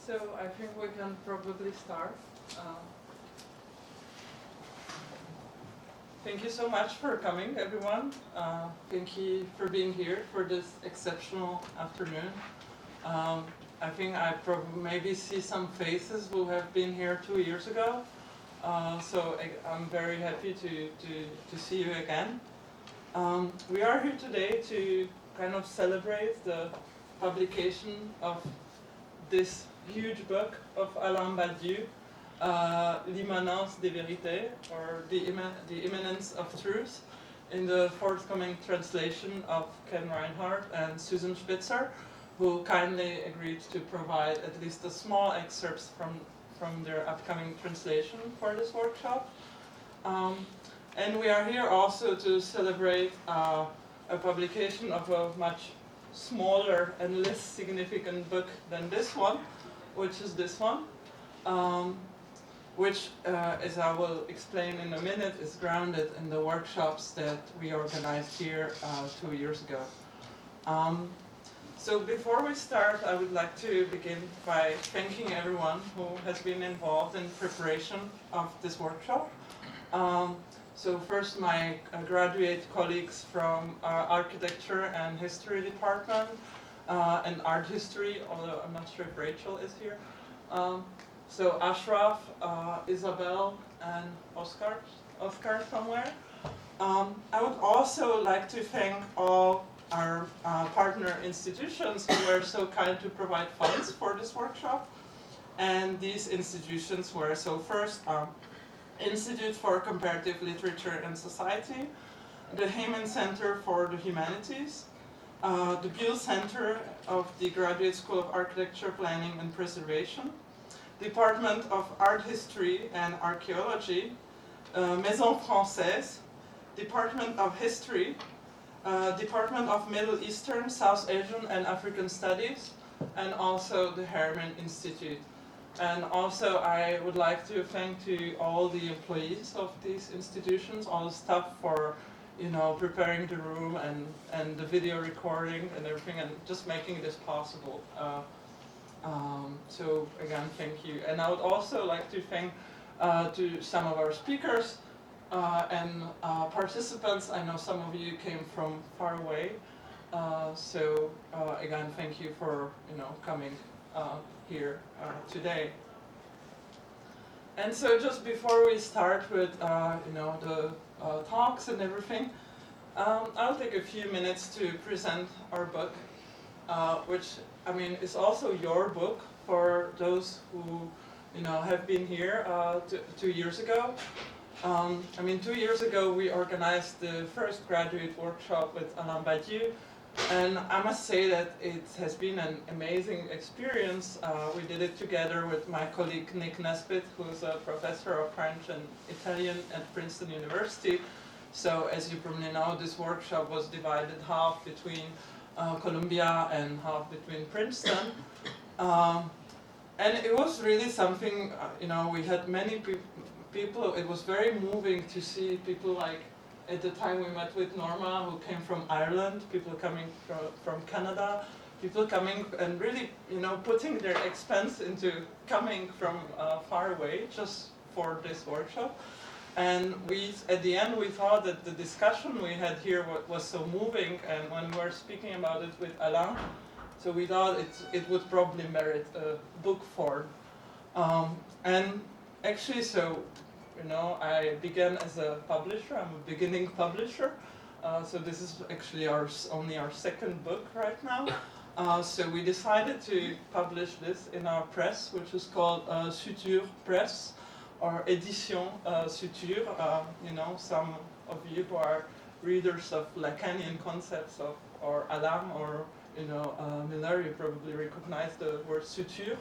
So I think we can probably start. Thank you so much for coming, everyone. Thank you for being here for this exceptional afternoon. I think I maybe see some faces who have been here 2 years ago. So I'm very happy to see you again. We are here today to kind of celebrate the publication of this huge book of Alain Badiou, L'Immanence des Vérités, or the Immanence of Truth, in the forthcoming translation of Ken Reinhardt and Susan Spitzer, who kindly agreed to provide at least a small excerpts from their upcoming translation for this workshop. And we are here also to celebrate a publication of a much smaller and less significant book than this one, which is this one, which, as I will explain in a minute, is grounded in the workshops that we organized here 2 years ago. So before we start, I would like to begin by thanking everyone who has been involved in preparation of this workshop. So first, my graduate colleagues from our architecture and history department and art history, although I'm not sure if Rachel is here. So Ashraf, Isabel, and Oscar somewhere. I would also like to thank all our partner institutions who were so kind to provide funds for this workshop. And these institutions were, so first, Institute for Comparative Literature and Society, the Heyman Center for the Humanities, the Buell Center of the Graduate School of Architecture, Planning and Preservation, Department of Art History and Archaeology, Maison Française, Department of History, Department of Middle Eastern, South Asian and African Studies, and also the Herman Institute. And also I would like to thank to all the employees of these institutions, all the staff for, preparing the room and the video recording and everything, and just making this possible. So again, thank you. And I would also like to thank to some of our speakers and participants. I know some of you came from far away. So again, thank you for coming here today. And so just before we start with the talks and everything, I'll take a few minutes to present our book, which is also your book for those who have been here 2 years ago. 2 years ago we organized the first graduate workshop with Alain Badiou. And I must say that it has been an amazing experience. We did it together with my colleague Nick Nesbitt, who is a professor of French and Italian at Princeton University. So as you probably know, this workshop was divided half between Columbia and half between Princeton. And it was really something, we had many people. It was very moving to see people like, at the time we met with Norma, who came from Ireland, people coming from Canada, people coming and really, putting their expense into coming from far away just for this workshop. And at the end, we thought that the discussion we had here was so moving, and when we were speaking about it with Alain, so we thought it would probably merit a book form. And actually, so I began as a publisher. I'm a beginning publisher. So this is actually only our second book right now. So we decided to publish this in our press, which is called Suture Press, or Édition Suture. Some of you who are readers of Lacanian concepts or Alain or Miller, you probably recognize the word suture.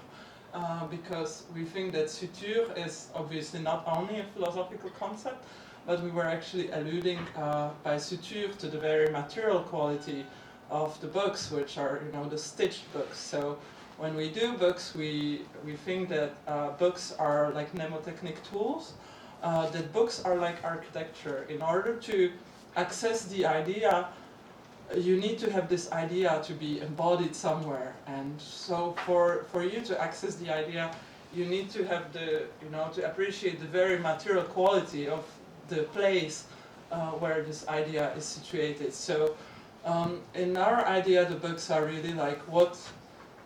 Because we think that suture is obviously not only a philosophical concept, but we were actually alluding by suture to the very material quality of the books, which are the stitched books. So when we do books, we think that books are like mnemotechnic tools, that books are like architecture. In order to access the idea you need to have this idea to be embodied somewhere. And so for you to access the idea, you need to have to appreciate the very material quality of the place where this idea is situated. So in our idea, the books are really like what,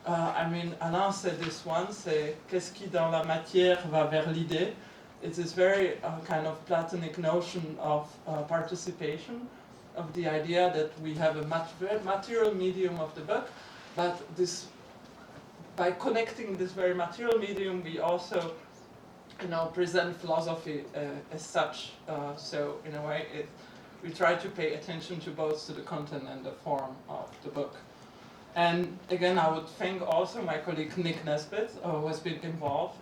Alain said this once, qu'est-ce qui dans la matière va vers l'idée? It's this very kind of Platonic notion of participation, of the idea that we have a material medium of the book, but by connecting this very material medium, we also present philosophy as such. So in a way, we try to pay attention to both to the content and the form of the book. And again, I would thank also my colleague Nick Nesbitt, who has been involved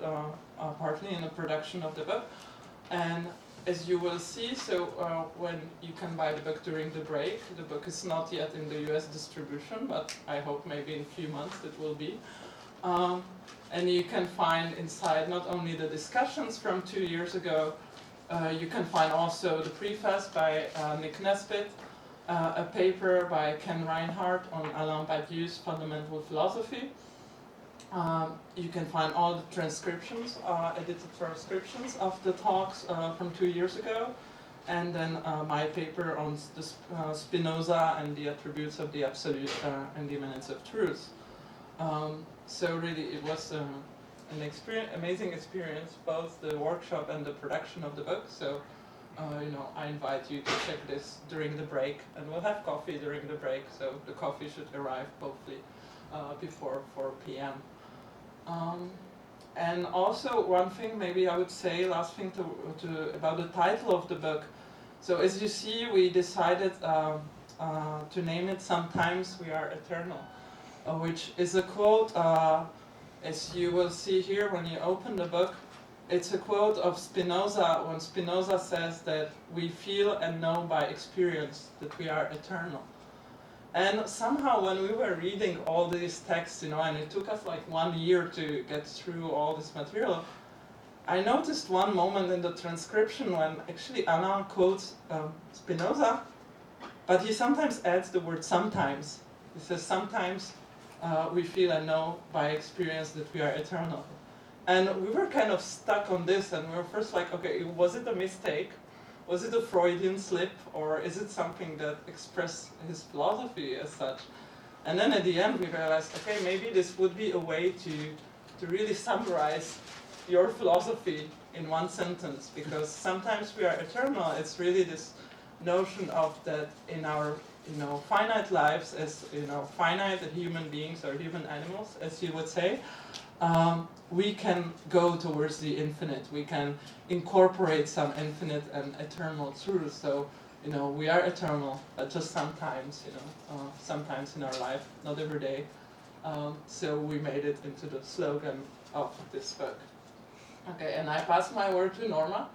partly in the production of the book. And as you will see, so when you can buy the book during the break, the book is not yet in the US distribution, but I hope maybe in a few months it will be. And you can find inside not only the discussions from 2 years ago, you can find also the preface by Nick Nesbitt, a paper by Ken Reinhardt on Alain Badiou's fundamental philosophy. You can find all the transcriptions, edited transcriptions of the talks from 2 years ago, and then my paper on Spinoza and the attributes of the absolute and the immanence of truth. So really, it was an amazing experience, both the workshop and the production of the book. So, I invite you to check this during the break, and we'll have coffee during the break. So the coffee should arrive hopefully before 4 p.m. And also one thing, maybe I would say, last thing about the title of the book. So as you see, we decided to name it "Sometimes We Are Eternal," which is a quote, as you will see here when you open the book. It's a quote of Spinoza, when Spinoza says that we feel and know by experience that we are eternal. And somehow when we were reading all these texts, and it took us like 1 year to get through all this material, I noticed one moment in the transcription when actually Alain quotes Spinoza, but he sometimes adds the word sometimes. He says sometimes we feel and know by experience that we are eternal. And we were kind of stuck on this, and we were first like, okay, was it a mistake? Was it a Freudian slip, or is it something that expressed his philosophy as such? And then at the end we realized, okay, maybe this would be a way to really summarize your philosophy in one sentence, because sometimes we are eternal. It's really this notion of that in our finite lives as finite human beings or human animals, as you would say, we can go towards the infinite. We can incorporate some infinite and eternal truth. So, we are eternal, but just sometimes, sometimes in our life, not every day. So we made it into the slogan of this book. Okay, and I pass my word to Norma.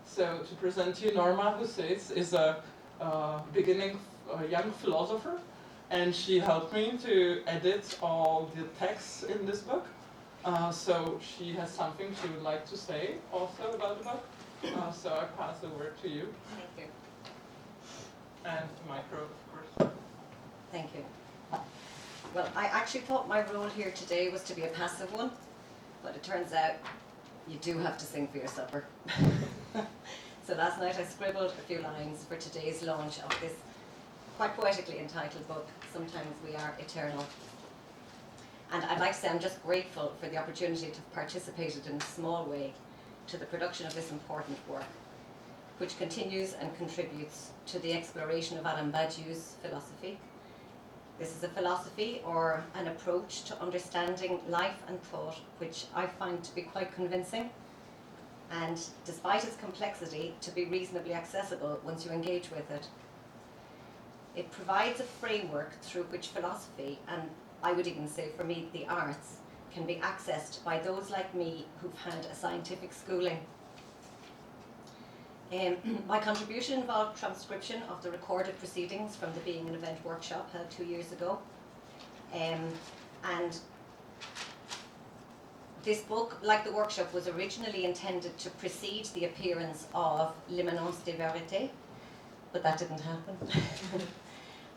So to present you, Norma, who says is a beginning young philosopher, and she helped me to edit all the texts in this book. So she has something she would like to say also about the book. So I pass the word to you. Thank you. And the micro, of course. Thank you. Well, I actually thought my role here today was to be a passive one, but it turns out you do have to sing for your supper. So last night I scribbled a few lines for today's launch of this quite poetically entitled book, Sometimes We Are Eternal. And I'd like to say I'm just grateful for the opportunity to have participated in a small way to the production of this important work, which continues and contributes to the exploration of Alain Badiou's philosophy. This is a philosophy or an approach to understanding life and thought which I find to be quite convincing, and despite its complexity, to be reasonably accessible once you engage with it. It provides a framework through which philosophy, and I would even say for me the arts, can be accessed by those like me who've had a scientific schooling. My contribution involved transcription of the recorded proceedings from the Being an Event workshop held 2 years ago. And this book, like the workshop, was originally intended to precede the appearance of L'Immanence des Vérités, but that didn't happen.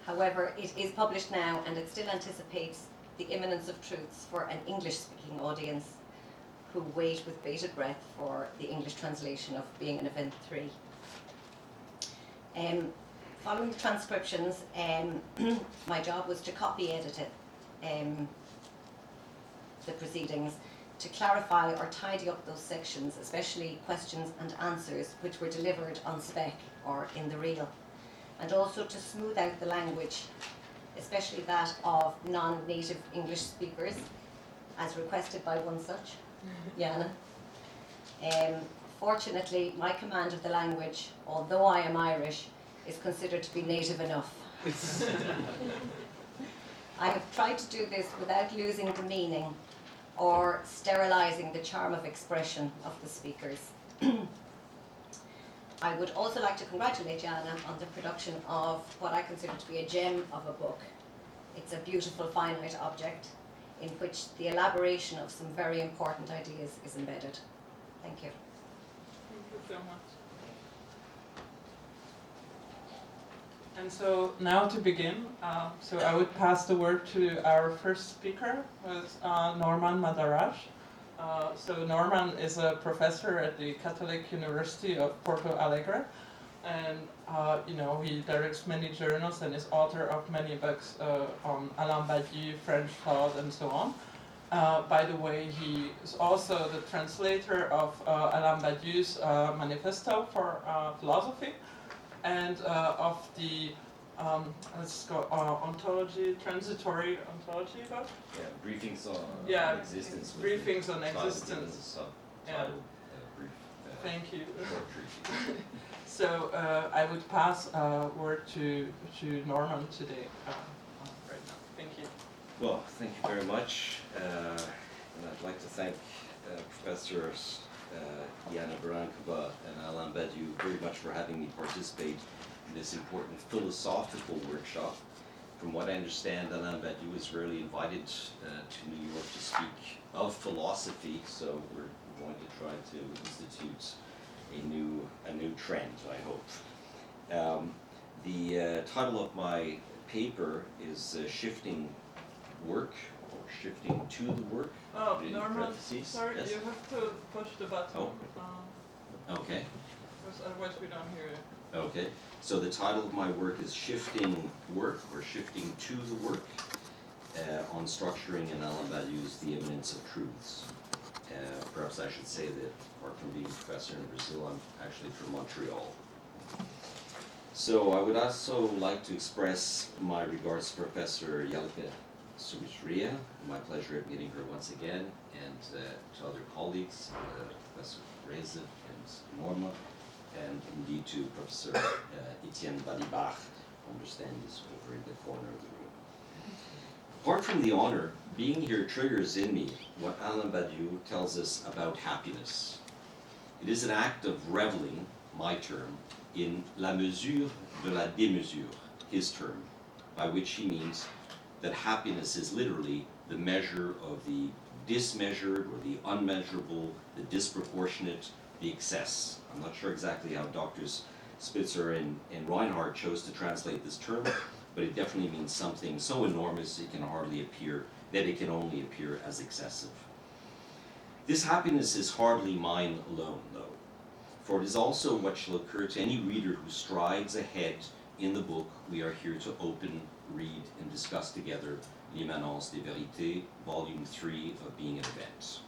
However, it is published now and it still anticipates the imminence of truths for an English-speaking audience who wait with bated breath for the English translation of Being an Event 3. Following the transcriptions, my job was to copy edit it, the proceedings, to clarify or tidy up those sections, especially questions and answers which were delivered on spec or in the reel, and also to smooth out the language, especially that of non-native English speakers, as requested by one such, Jana. Fortunately, my command of the language, although I am Irish, is considered to be native enough. I have tried to do this without losing the meaning or sterilizing the charm of expression of the speakers. I would also like to congratulate Jana on the production of what I consider to be a gem of a book. It's a beautiful finite object in which the elaboration of some very important ideas is embedded. Thank you. Thank you so much. And so now to begin, so I would pass the word to our first speaker, who's Norman Madaraj. So Norman is a professor at the Catholic University of Porto Alegre, and he directs many journals and is author of many books on Alain Badiou, French thought, and so on. By the way, he is also the translator of Alain Badiou's Manifesto for Philosophy, and of the ontology, transitory ontology book. Yeah, briefings on existence. Briefings on existence. Yeah. Brief, Thank you. short briefing. So I would pass word to Norman today, right now. Thank you. Well, thank you very much. And I'd like to thank Professors Jana Barankova and Alain Badiou very much for having me participate in this important philosophical workshop. From what I understand, Alain Badiou is rarely invited to New York to speak of philosophy, so we're going to try to institute a new trend, I hope. The title of my paper is Shifting Work, or Shifting to the Work. Oh, in Norman, parentheses. sorry, Yes? you have to push the button. Oh. Okay. Because otherwise we don't hear it. Okay, so the title of my work is Shifting Work, or Shifting to the Work, on structuring in Alain Badiou's The Immanence of Truths. Perhaps I should say that, apart from being a professor in Brazil, I'm actually from Montreal. So I would also like to express my regards to Professor Jelica, my pleasure at meeting her once again, and to other colleagues, Professor Reze and Norma, and indeed to Professor Etienne Balibach, who I understand is over in the corner of the room. Apart from the honor, being here triggers in me what Alain Badiou tells us about happiness. It is an act of reveling, my term, in la mesure de la démesure, his term, by which he means that happiness is literally the measure of the dismeasured or the unmeasurable, the disproportionate, the excess. I'm not sure exactly how Doctors Spitzer and Reinhardt chose to translate this term, but it definitely means something so enormous it can hardly appear, that it can only appear as excessive. This happiness is hardly mine alone, though, for it is also what shall occur to any reader who strides ahead in the book we are here to open, read, and discuss together, L'Immanence des Vérités, Volume 3 of Being an Event.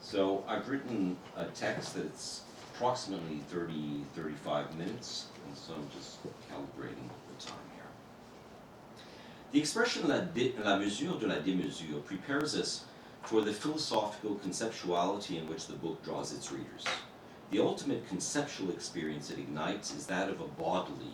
So I've written a text that's approximately 35 minutes, and so I'm just calibrating the time here. The expression la mesure de la démesure prepares us for the philosophical conceptuality in which the book draws its readers. The ultimate conceptual experience it ignites is that of a bodily,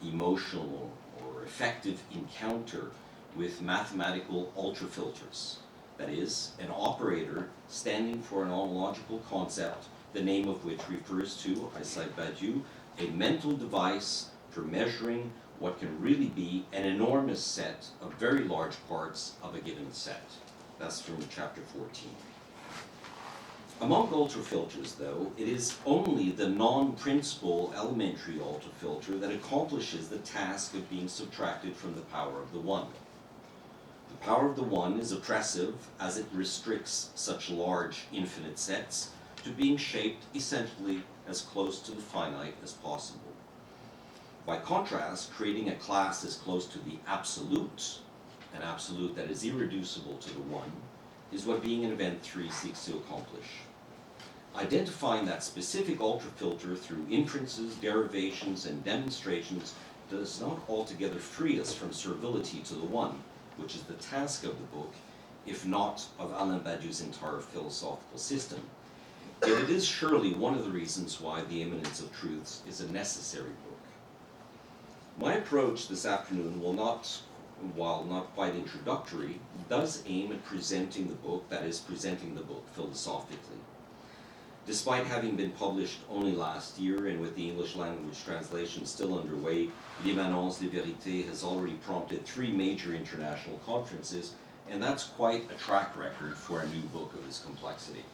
emotional, or affective encounter with mathematical ultrafilters. That is, an operator standing for an ontological concept, the name of which refers to, I cite Badiou, a mental device for measuring what can really be an enormous set of very large parts of a given set. That's from chapter 14. Among ultrafilters, though, it is only the non-principal elementary ultrafilter that accomplishes the task of being subtracted from the power of the one. The power of the one is oppressive as it restricts such large infinite sets to being shaped essentially as close to the finite as possible. By contrast, creating a class as close to the absolute, an absolute that is irreducible to the one, is what being in event 3 seeks to accomplish. Identifying that specific ultrafilter through inferences, derivations, and demonstrations does not altogether free us from servility to the one, which is the task of the book, if not of Alain Badiou's entire philosophical system. Yet it is surely one of the reasons why The Immanence of Truths is a necessary book. My approach this afternoon will not, while not quite introductory, does aim at presenting the book, that is, presenting the book philosophically. Despite having been published only last year and with the English language translation still underway, Immanence has already prompted 3 major international conferences, and that's quite a track record for a new book of this complexity.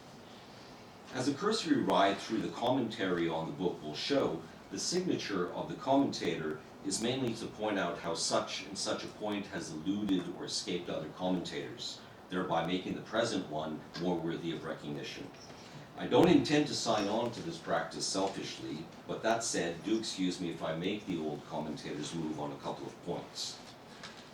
As a cursory ride through the commentary on the book will show, the signature of the commentator is mainly to point out how such and such a point has eluded or escaped other commentators, thereby making the present one more worthy of recognition. I don't intend to sign on to this practice selfishly, but that said, do excuse me if I make the old commentators move on a couple of points.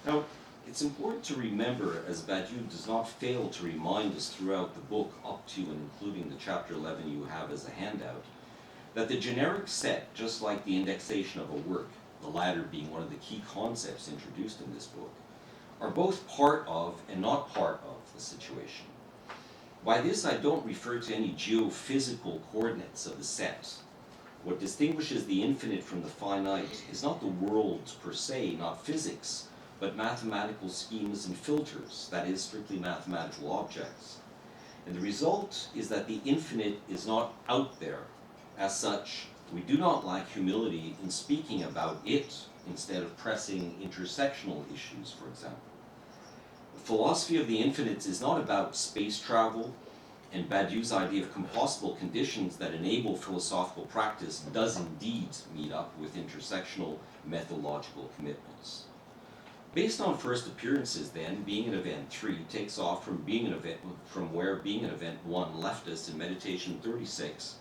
Now, it's important to remember, as Badiou does not fail to remind us throughout the book up to and including the chapter 11 you have as a handout, that the generic set, just like the indexation of a work, the latter being one of the key concepts introduced in this book, are both part of and not part of the situation. By this, I don't refer to any geophysical coordinates of the set. What distinguishes the infinite from the finite is not the world per se, not physics, but mathematical schemes and filters, that is, strictly mathematical objects. And the result is that the infinite is not out there. As such, we do not lack humility in speaking about it instead of pressing intersectional issues, for example. The philosophy of the infinite is not about space travel, and Badiou's idea of compossible conditions that enable philosophical practice does indeed meet up with intersectional methodological commitments. Based on first appearances, then, Being an Event 3 takes off from where Being an Event 1 left us in Meditation 36,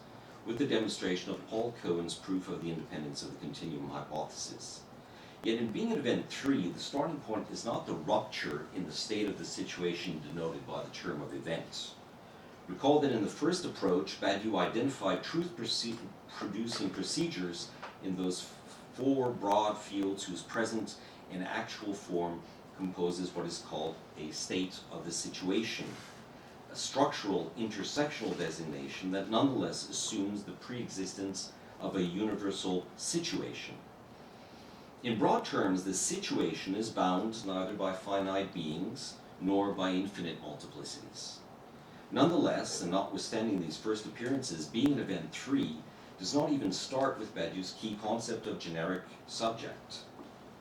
with the demonstration of Paul Cohen's proof of the independence of the continuum hypothesis. Yet in Being an Event 3, the starting point is not the rupture in the state of the situation denoted by the term of event. Recall that in the first approach, Badiou identified truth-producing procedures in those 4 broad fields whose present and actual form composes what is called a state of the situation, a structural intersectional designation that nonetheless assumes the pre-existence of a universal situation. In broad terms, the situation is bound neither by finite beings nor by infinite multiplicities. Nonetheless, and notwithstanding these first appearances, Being an Event 3 does not even start with Badiou's key concept of generic subject.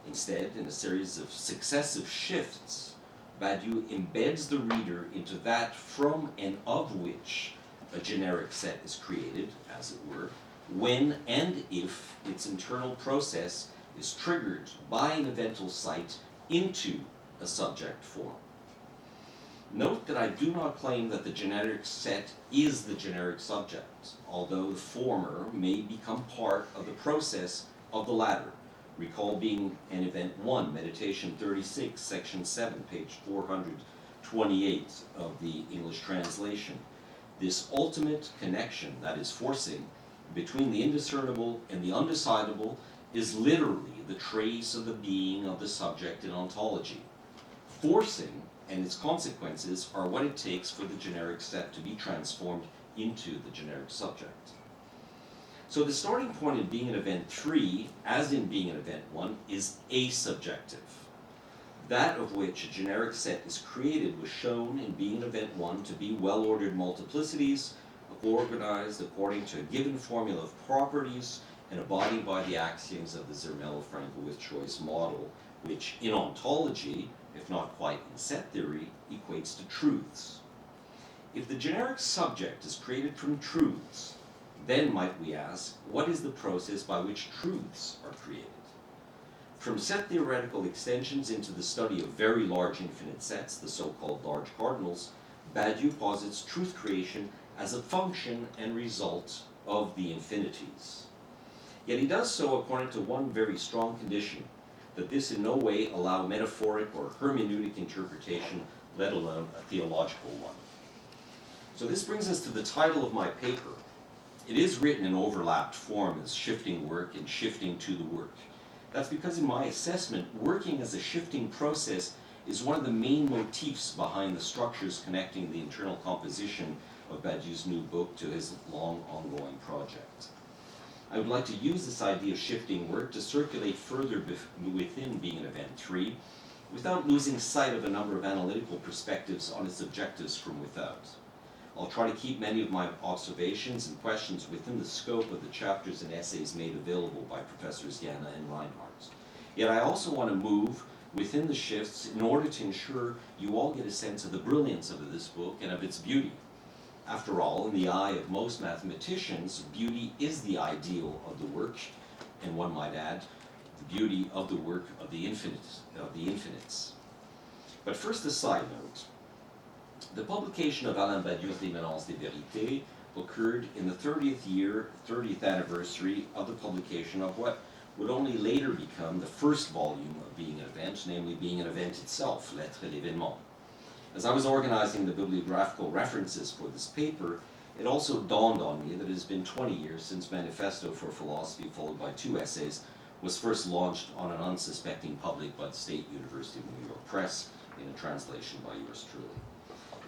Instead, in a series of successive shifts, Badiou embeds the reader into that from and of which a generic set is created, as it were, when and if its internal process is triggered by an evental site into a subject form. Note that I do not claim that the generic set is the generic subject, although the former may become part of the process of the latter. Recall Being an Event 1, Meditation 36, Section 7, page 428 of the English translation. This ultimate connection, that is forcing, between the indiscernible and the undecidable is literally the trace of the being of the subject in ontology. Forcing and its consequences are what it takes for the generic set to be transformed into the generic subject. So the starting point in Being an Event 3, as in Being an Event 1, is asubjective. That of which a generic set is created was shown in Being an Event 1 to be well-ordered multiplicities, organized according to a given formula of properties and abiding by the axioms of the Zermelo-Fraenkel with choice model, which in ontology, if not quite in set theory, equates to truths. If the generic subject is created from truths, then might we ask, what is the process by which truths are created? From set theoretical extensions into the study of very large infinite sets, the so-called large cardinals, Badiou posits truth creation as a function and result of the infinities. Yet he does so according to one very strong condition, that this in no way allow metaphoric or hermeneutic interpretation, let alone a theological one. So this brings us to the title of my paper. It is written in overlapped form as shifting work and shifting to the work. That's because in my assessment, working as a shifting process is one of the main motifs behind the structures connecting the internal composition of Badiou's new book to his long ongoing project. I would like to use this idea of shifting work to circulate further within Being an Event 3 without losing sight of a number of analytical perspectives on its objectives from without. I'll try to keep many of my observations and questions within the scope of the chapters and essays made available by Professors Jana and Reinhardt. Yet I also want to move within the shifts in order to ensure you all get a sense of the brilliance of this book and of its beauty. After all, in the eye of most mathematicians, beauty is the ideal of the work, and one might add, the beauty of the work of the infinites. But first a side note. The publication of Alain Badiou's Immanence des Vérités occurred in the 30th anniversary of the publication of what would only later become the first volume of Being an Event, namely Being an Event itself, L'être et l'événement. As I was organizing the bibliographical references for this paper, it also dawned on me that it has been 20 years since Manifesto for Philosophy, followed by 2 essays, was first launched on an unsuspecting public by the State University of New York Press in a translation by yours truly.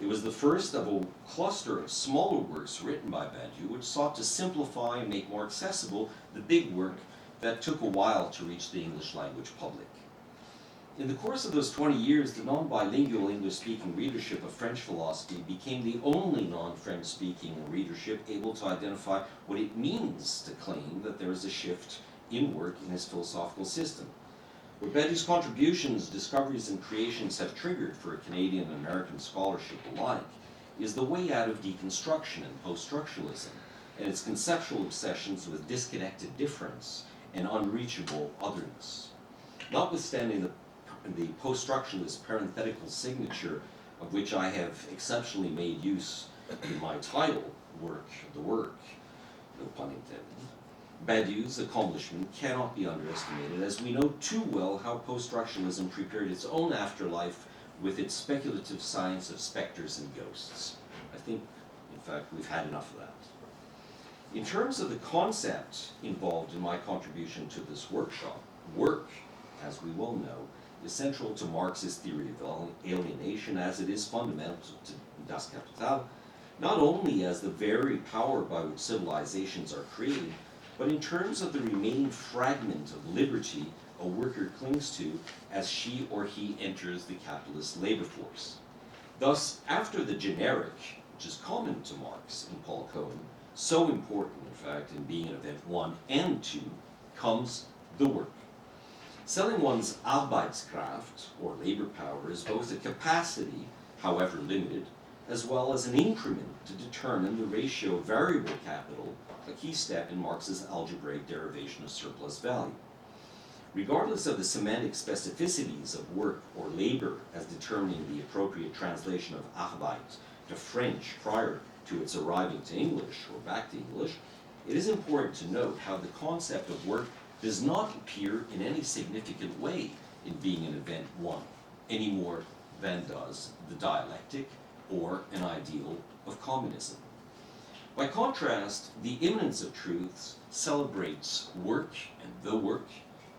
It was the first of a cluster of smaller works written by Badiou, which sought to simplify and make more accessible the big work that took a while to reach the English language public. In the course of those 20 years, the non-bilingual English-speaking readership of French philosophy became the only non-French speaking readership able to identify what it means to claim that there is a shift in work in his philosophical system. What Badiou's contributions, discoveries, and creations have triggered for Canadian and American scholarship alike is the way out of deconstruction and post-structuralism and its conceptual obsessions with disconnected difference and unreachable otherness. Notwithstanding the post-structuralist parenthetical signature of which I have exceptionally made use in my title, the work, no pun intended, Badiou's accomplishment cannot be underestimated, as we know too well how post-structuralism prepared its own afterlife with its speculative science of specters and ghosts. I think, in fact, we've had enough of that. In terms of the concept involved in my contribution to this workshop, work, as we well know, is central to Marxist theory of alienation, as it is fundamental to Das Kapital, not only as the very power by which civilizations are created, but in terms of the remaining fragment of liberty a worker clings to as she or he enters the capitalist labor force. Thus, after the generic, which is common to Marx and Paul Cohen, so important, in fact, in Being an Event 1 and 2, comes the work. Selling one's Arbeitskraft, or labor power, is both a capacity, however limited, as well as an increment to determine the ratio of variable capital, a key step in Marx's algebraic derivation of surplus value. Regardless of the semantic specificities of work or labor as determining the appropriate translation of Arbeit to French prior to its arriving to English or back to English, it is important to note how the concept of work does not appear in any significant way in Being an Event 1, any more than does the dialectic or an ideal of communism. By contrast, the Immanence of Truths celebrates work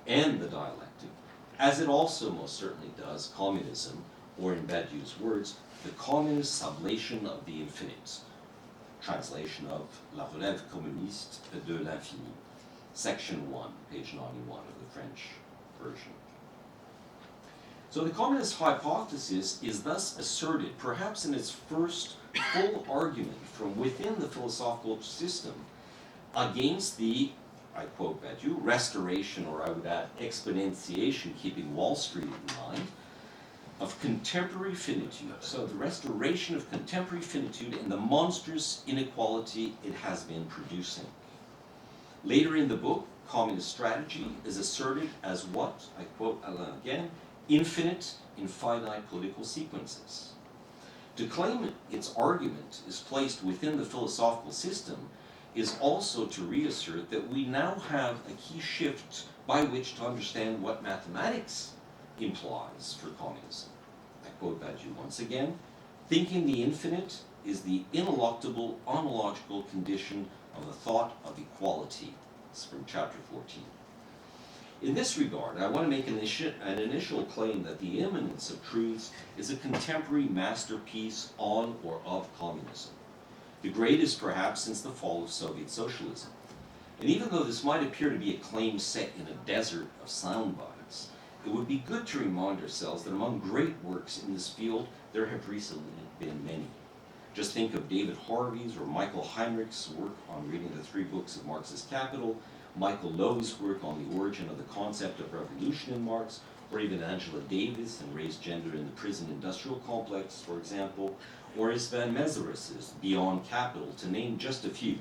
and the dialectic, as it also most certainly does communism, or in Badiou's words, the communist sublation of the infinite. Translation of La Relève communiste de l'infini, section 1, page 91 of the French version. So the communist hypothesis is thus asserted, perhaps in its first full argument from within the philosophical system, against the, I quote Badiou, restoration, or I would add exponentiation, keeping Wall Street in mind, of contemporary finitude, so the restoration of contemporary finitude and the monstrous inequality it has been producing. Later in the book, communist strategy is asserted as what, I quote Alain again, infinite in finite political sequences. To claim its argument is placed within the philosophical system is also to reassert that we now have a key shift by which to understand what mathematics implies for communism. I quote Badiou once again, thinking the infinite is the ineluctable ontological condition of the thought of equality. It's from chapter 14. In this regard, I want to make an initial claim that the Immanence of Truths is a contemporary masterpiece on or of communism, the greatest perhaps since the fall of Soviet socialism. And even though this might appear to be a claim set in a desert of sound bites, it would be good to remind ourselves that among great works in this field, there have recently been many. Just think of David Harvey's or Michael Heinrich's work on reading the 3 books of Marx's Capital, Michael Lowe's work on the origin of the concept of revolution in Marx, or even Angela Davis and race gender in the prison industrial complex, for example, or István Mészáros' Beyond Capital, to name just a few.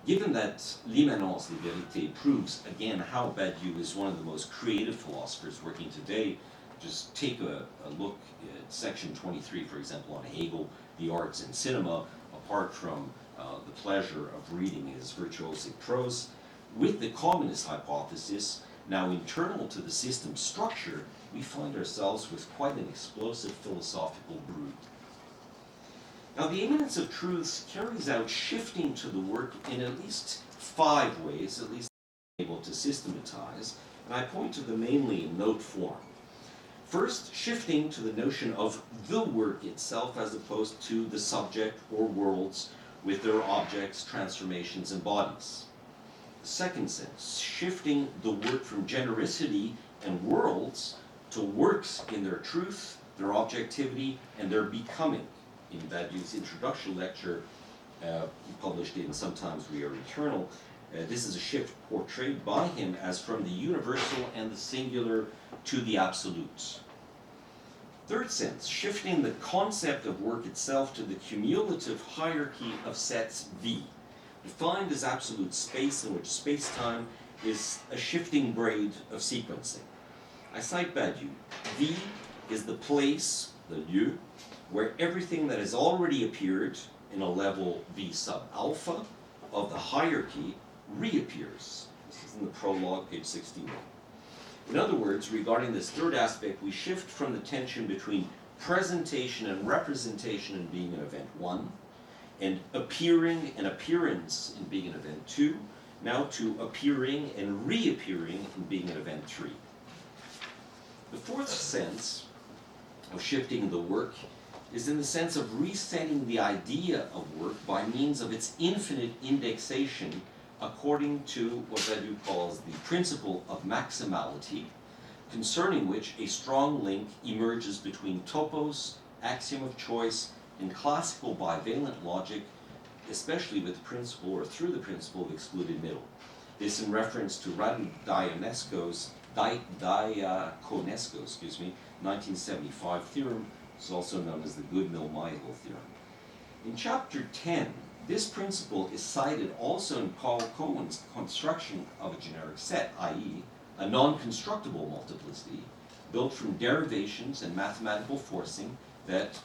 Given that L'Immanence de Vérité proves again how Badiou is one of the most creative philosophers working today, just take a look at section 23, for example, on Hegel, the arts and cinema, apart from the pleasure of reading his virtuosic prose. With the communist hypothesis, now internal to the system structure, we find ourselves with quite an explosive philosophical brood. Now, the Immanence of Truths carries out shifting to the work in at least 5 ways, at least I'm able to systematize, and I point to them mainly in note form. First, shifting to the notion of the work itself as opposed to the subject or worlds with their objects, transformations, and bodies. Second sense, shifting the work from genericity and worlds to works in their truth, their objectivity, and their becoming. In Badiou's introduction lecture, published in Sometimes We Are Eternal, this is a shift portrayed by him as from the universal and the singular to the absolute. Third sense, shifting the concept of work itself to the cumulative hierarchy of sets V, defined as absolute space in which space-time is a shifting braid of sequencing. I cite Badiou. V is the place, the lieu, where everything that has already appeared in a level V sub alpha of the hierarchy reappears. This is in the prologue, page 61. In other words, regarding this third aspect, we shift from the tension between presentation and representation in being an event 1, and appearing and appearance in being an event 2, now to appearing and reappearing in being an event 3. The fourth sense of shifting the work is in the sense of resetting the idea of work by means of its infinite indexation according to what Badiou calls the principle of maximality, concerning which a strong link emerges between topos, axiom of choice, and classical bivalent logic, especially with the principle or through the principle of excluded middle. This in reference to Radu Diaconescu's 1975 theorem, is also known as the Goodmill-Myhill theorem. In chapter 10, this principle is cited also in Paul Cohen's construction of a generic set, i.e., a non-constructible multiplicity built from derivations and mathematical forcing that,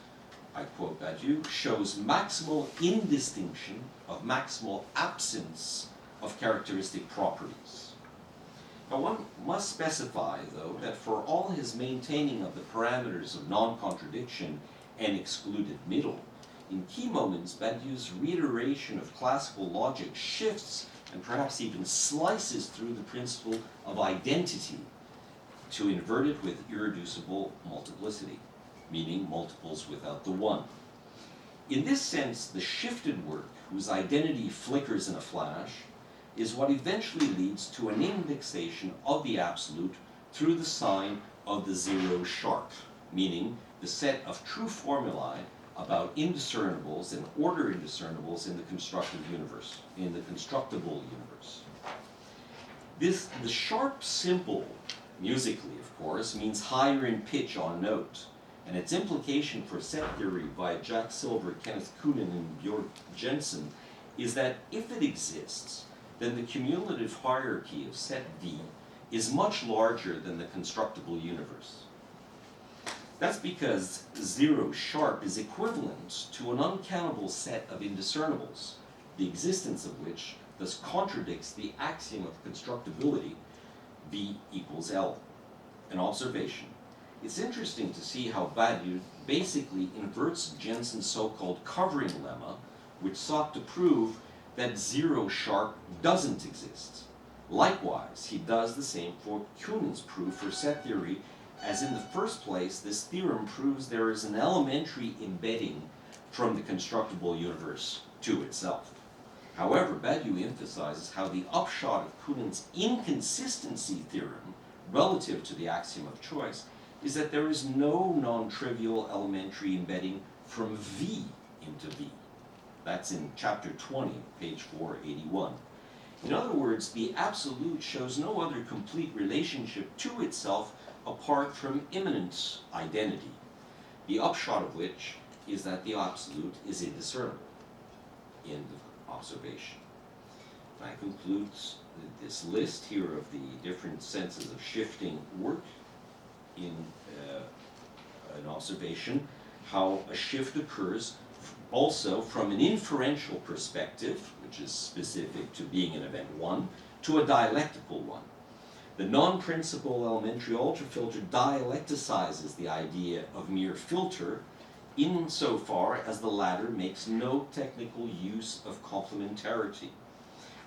I quote Badiou, shows maximal indistinction of maximal absence of characteristic properties. Now, one must specify, though, that for all his maintaining of the parameters of non-contradiction and excluded middle, in key moments, Badiou's reiteration of classical logic shifts and perhaps even slices through the principle of identity to invert it with irreducible multiplicity, meaning multiples without the one. In this sense, the shifted work, whose identity flickers in a flash, is what eventually leads to an indexation of the absolute through the sign of the zero sharp, meaning the set of true formulae about indiscernibles and order indiscernibles in the constructive universe, in the constructible universe. The sharp symbol, musically of course, means higher in pitch on note, and its implication for set theory by Jack Silver, Kenneth Koonin, and Björk Jensen is that if it exists, then the cumulative hierarchy of set V is much larger than the constructible universe. That's because 0 sharp is equivalent to an uncountable set of indiscernibles, the existence of which thus contradicts the axiom of constructibility, V equals L. An observation. It's interesting to see how Badiou basically inverts Jensen's so-called covering lemma, which sought to prove that 0 sharp doesn't exist. Likewise, he does the same for Koonin's proof for set theory, as in the first place, this theorem proves there is an elementary embedding from the constructible universe to itself. However, Badiou emphasizes how the upshot of Koonin's inconsistency theorem relative to the axiom of choice is that there is no non-trivial elementary embedding from V into V. That's in chapter 20, page 481. In other words, the absolute shows no other complete relationship to itself apart from immanent identity, the upshot of which is that the absolute is indiscernible. End of observation. That concludes this list here of the different senses of shifting work in an observation, how a shift occurs also from an inferential perspective, which is specific to being an event 1, to a dialectical one. The non-principal elementary ultrafilter dialecticizes the idea of mere filter insofar as the latter makes no technical use of complementarity.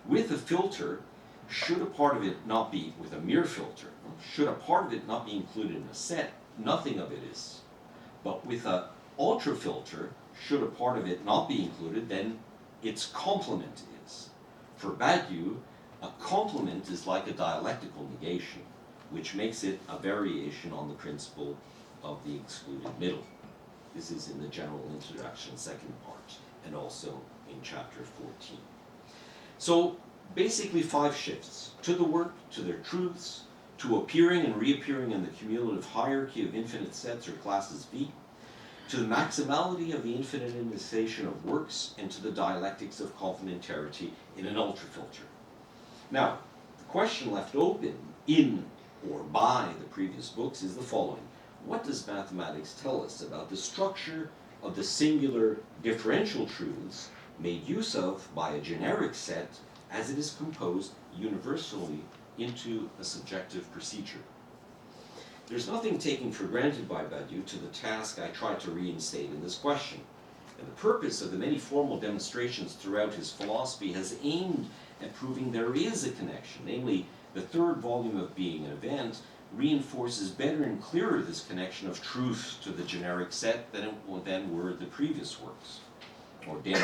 With a filter, should a part of it not be, with a mere filter, should a part of it not be included in a set, nothing of it is. But with an ultrafilter, should a part of it not be included, then its complement is. For Badiou, a complement is like a dialectical negation, which makes it a variation on the principle of the excluded middle. This is in the general introduction, second part, and also in chapter 14. So basically 5 shifts: to the work, to their truths, to appearing and reappearing in the cumulative hierarchy of infinite sets or classes V, to the maximality of the infinite indexation of works, and to the dialectics of complementarity in an ultrafilter. Now, the question left open in or by the previous books is the following. What does mathematics tell us about the structure of the singular differential truths made use of by a generic set as it is composed universally into a subjective procedure? There's nothing taken for granted by Badiou to the task I try to reinstate in this question. And the purpose of the many formal demonstrations throughout his philosophy has aimed at proving there is a connection, namely the third volume of Being an Event reinforces better and clearer this connection of truth to the generic set than were the previous works, or than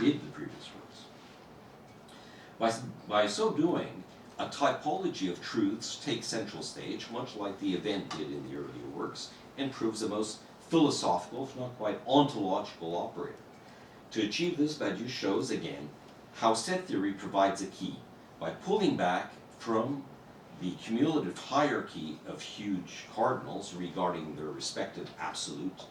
did the previous works. By so doing, a typology of truths takes central stage, much like the event did in the earlier works, and proves a most philosophical, if not quite ontological operator. To achieve this, Badiou shows again how set theory provides a key by pulling back from the cumulative hierarchy of huge cardinals regarding their respective absolute,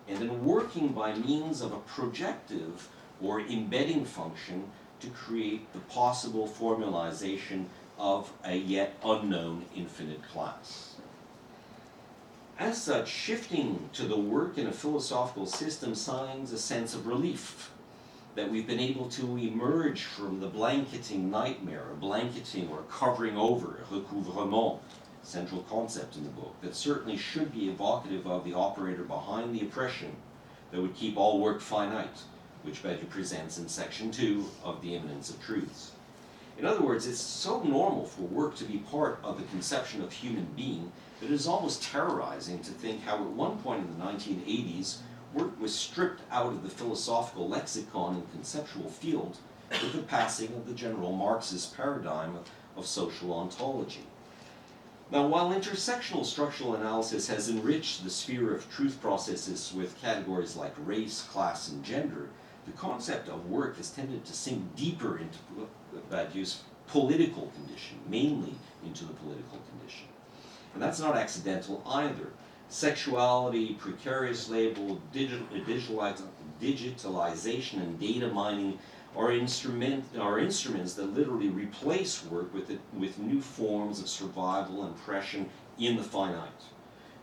and then working by means of a projective or embedding function to create the possible formalization of a yet unknown infinite class. As such, shifting to the work in a philosophical system signs a sense of relief that we've been able to emerge from the blanketing nightmare, or blanketing or covering over, recouvrement, central concept in the book, that certainly should be evocative of the operator behind the oppression that would keep all work finite, which Badiou presents in section 2 of the Immanence of Truths. In other words, it's so normal for work to be part of the conception of human being that it is almost terrorizing to think how at one point in the 1980s, work was stripped out of the philosophical lexicon and conceptual field with the passing of the general Marxist paradigm of social ontology. Now, while intersectional structural analysis has enriched the sphere of truth processes with categories like race, class, and gender, the concept of work has tended to sink deeper into Badiou's political condition, mainly into the political condition. And that's not accidental either, Sexuality, precarious labor, digitalization, and data mining are instruments that literally replace work with new forms of survival and oppression in the finite.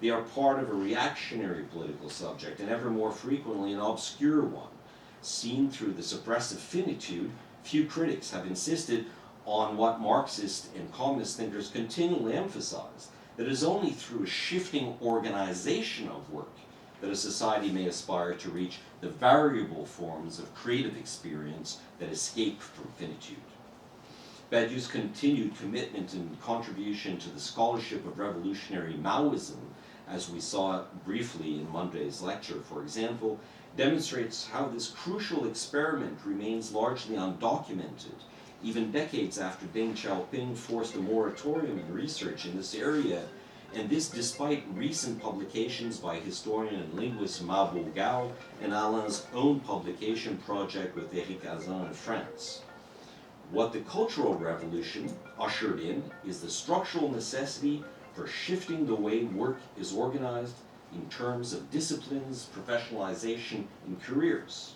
They are part of a reactionary political subject, and ever more frequently an obscure one. Seen through the suppressive finitude, few critics have insisted on what Marxist and communist thinkers continually emphasize, that it is only through a shifting organization of work that a society may aspire to reach the variable forms of creative experience that escape from finitude. Badiou's continued commitment and contribution to the scholarship of revolutionary Maoism, as we saw briefly in Monday's lecture, for example, demonstrates how this crucial experiment remains largely undocumented, even decades after Deng Xiaoping forced a moratorium in research in this area, and this despite recent publications by historian and linguist Mabo Gao and Alain's own publication project with Jelica in France. What the Cultural Revolution ushered in is the structural necessity for shifting the way work is organized in terms of disciplines, professionalization, and careers.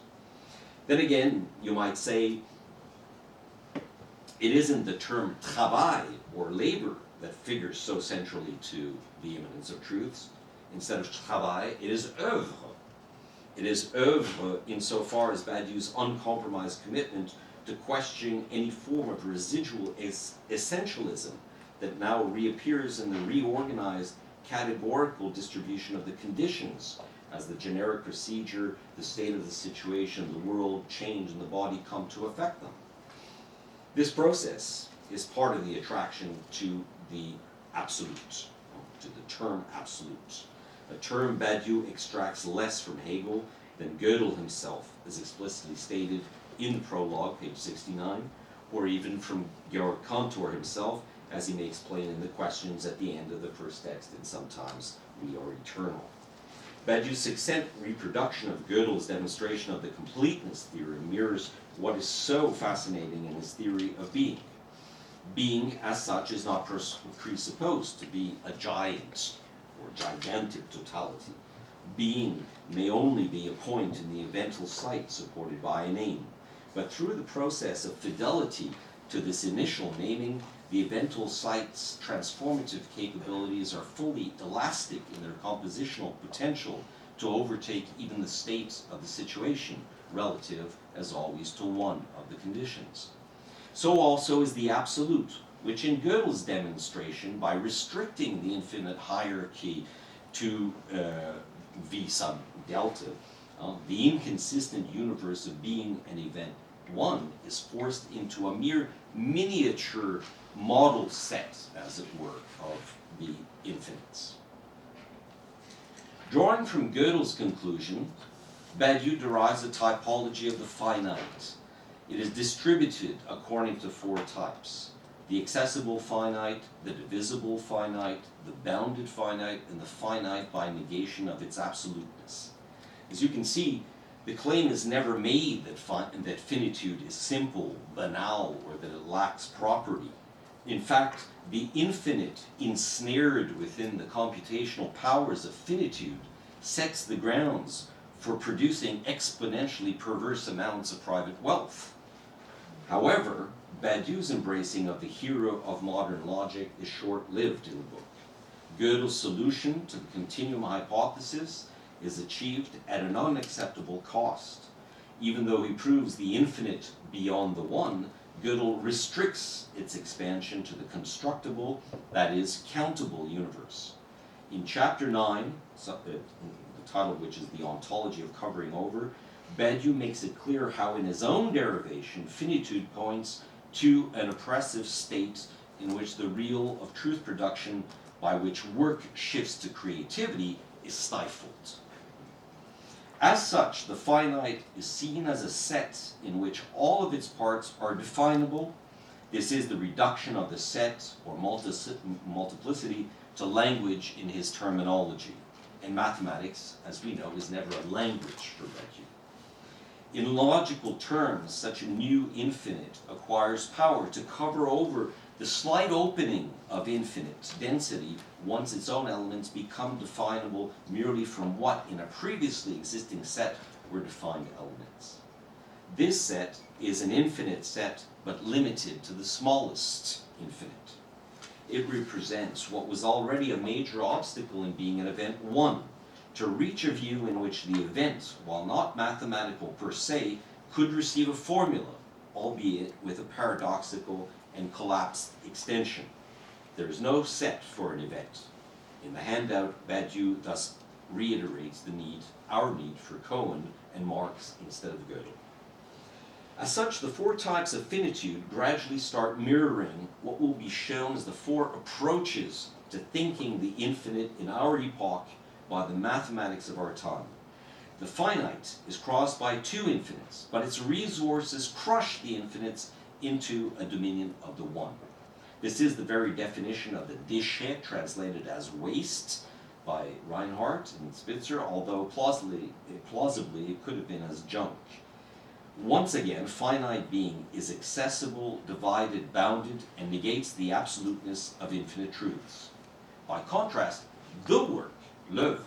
Then again, you might say, it isn't the term travail or labor that figures so centrally to the immanence of truths. Instead of travail, it is œuvre. It is œuvre insofar as Badiou's uncompromised commitment to question any form of residual essentialism that now reappears in the reorganized categorical distribution of the conditions as the generic procedure, the state of the situation, the world, change, and the body come to affect them. This process is part of the attraction to the absolute, to the term absolute. A term Badiou extracts less from Hegel than Gödel himself, as explicitly stated in the prologue, page 69, or even from Georg Cantor himself, as he makes plain in the questions at the end of the first text, and sometimes we are eternal. Badiou's succinct reproduction of Gödel's demonstration of the completeness theory mirrors what is so fascinating in his theory of being. Being, as such, is not presupposed to be a giant or gigantic totality. Being may only be a point in the evental site supported by a name. But through the process of fidelity to this initial naming, the evental site's transformative capabilities are fully elastic in their compositional potential to overtake even the state of the situation, relative, as always, to one of the conditions. So also is the absolute, which in Gödel's demonstration, by restricting the infinite hierarchy to V sub delta, the inconsistent universe of being and event one is forced into a mere miniature model set, as it were, of the infinites. Drawing from Gödel's conclusion, Badiou derives a typology of the finite. It is distributed according to four types: the accessible finite, the divisible finite, the bounded finite, and the finite by negation of its absoluteness. As you can see, the claim is never made that finitude is simple, banal, or that it lacks property. In fact, the infinite ensnared within the computational powers of finitude sets the grounds for producing exponentially perverse amounts of private wealth. However, Badiou's embracing of the hero of modern logic is short-lived in the book. Gödel's solution to the continuum hypothesis is achieved at an unacceptable cost. Even though he proves the infinite beyond the one, Gödel restricts its expansion to the constructible, that is, countable universe. In chapter 9, the title of which is The Ontology of Covering Over, Badiou makes it clear how in his own derivation, finitude points to an oppressive state in which the real of truth production, by which work shifts to creativity, is stifled. As such, the finite is seen as a set in which all of its parts are definable. This is the reduction of the set or multiplicity to language in his terminology. And mathematics, as we know, is never a language for Badiou. In logical terms, such a new infinite acquires power to cover over the slight opening of infinite density once its own elements become definable merely from what in a previously existing set were defined elements. This set is an infinite set, but limited to the smallest infinite. It represents what was already a major obstacle in being an event 1, to reach a view in which the event, while not mathematical per se, could receive a formula, albeit with a paradoxical and collapsed extension. There is no set for an event. In the handout, Badiou thus reiterates the need, our need for Cohen and Marx instead of Gödel. As such, the 4 types of finitude gradually start mirroring what will be shown as the 4 approaches to thinking the infinite in our epoch by the mathematics of our time. The finite is crossed by 2 infinites, but its resources crush the infinites into a dominion of the 1. This is the very definition of the déchet, translated as waste by Reinhardt and Spitzer, although plausibly it could have been as junk. Once again, finite being is accessible, divided, bounded, and negates the absoluteness of infinite truths. By contrast, the work, l'œuvre,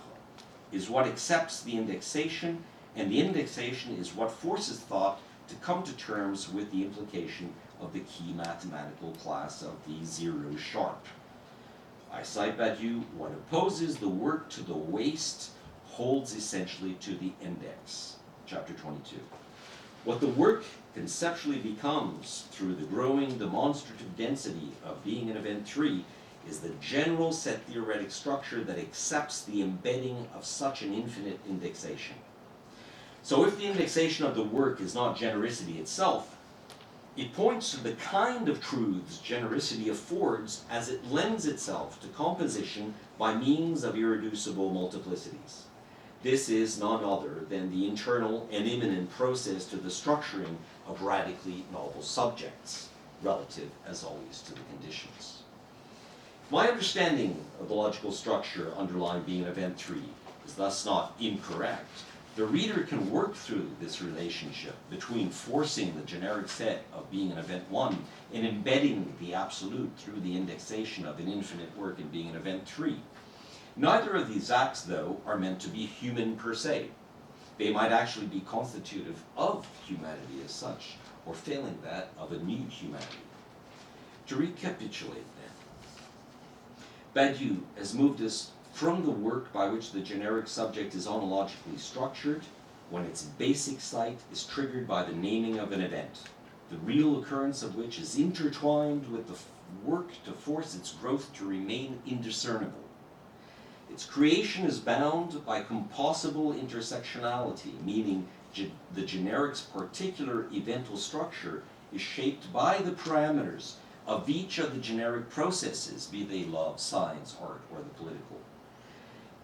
is what accepts the indexation, and the indexation is what forces thought to come to terms with the implication of the key mathematical class of the zero sharp. I cite Badiou, what opposes the work to the waste holds essentially to the index. Chapter 22. What the work conceptually becomes through the growing demonstrative density of being an event 3 is the general set theoretic structure that accepts the embedding of such an infinite indexation. So if the indexation of the work is not genericity itself, it points to the kind of truths genericity affords as it lends itself to composition by means of irreducible multiplicities. This is none other than the internal and immanent process to the structuring of radically novel subjects, relative, as always, to the conditions. My understanding of the logical structure underlying being an event 3 is thus not incorrect. The reader can work through this relationship between forcing the generic set of being an event 1 and embedding the absolute through the indexation of an infinite work in being an event 3. Neither of these acts, though, are meant to be human per se. They might actually be constitutive of humanity as such, or failing that, of a new humanity. To recapitulate then, Badiou has moved us from the work by which the generic subject is ontologically structured, when its basic site is triggered by the naming of an event, the real occurrence of which is intertwined with the work to force its growth to remain indiscernible. Its creation is bound by compossible intersectionality, meaning the generic's particular evental structure is shaped by the parameters of each of the generic processes, be they love, science, art, or the political.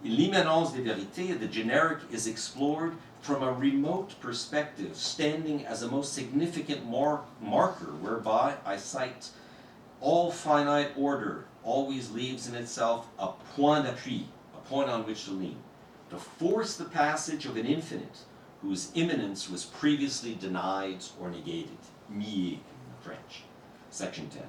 In l'immanence des vérités, the generic is explored from a remote perspective, standing as a most significant marker whereby, I cite, all finite order always leaves in itself a point d'appui, a point on which to lean, to force the passage of an infinite whose immanence was previously denied or negated, nié in French. Section 10.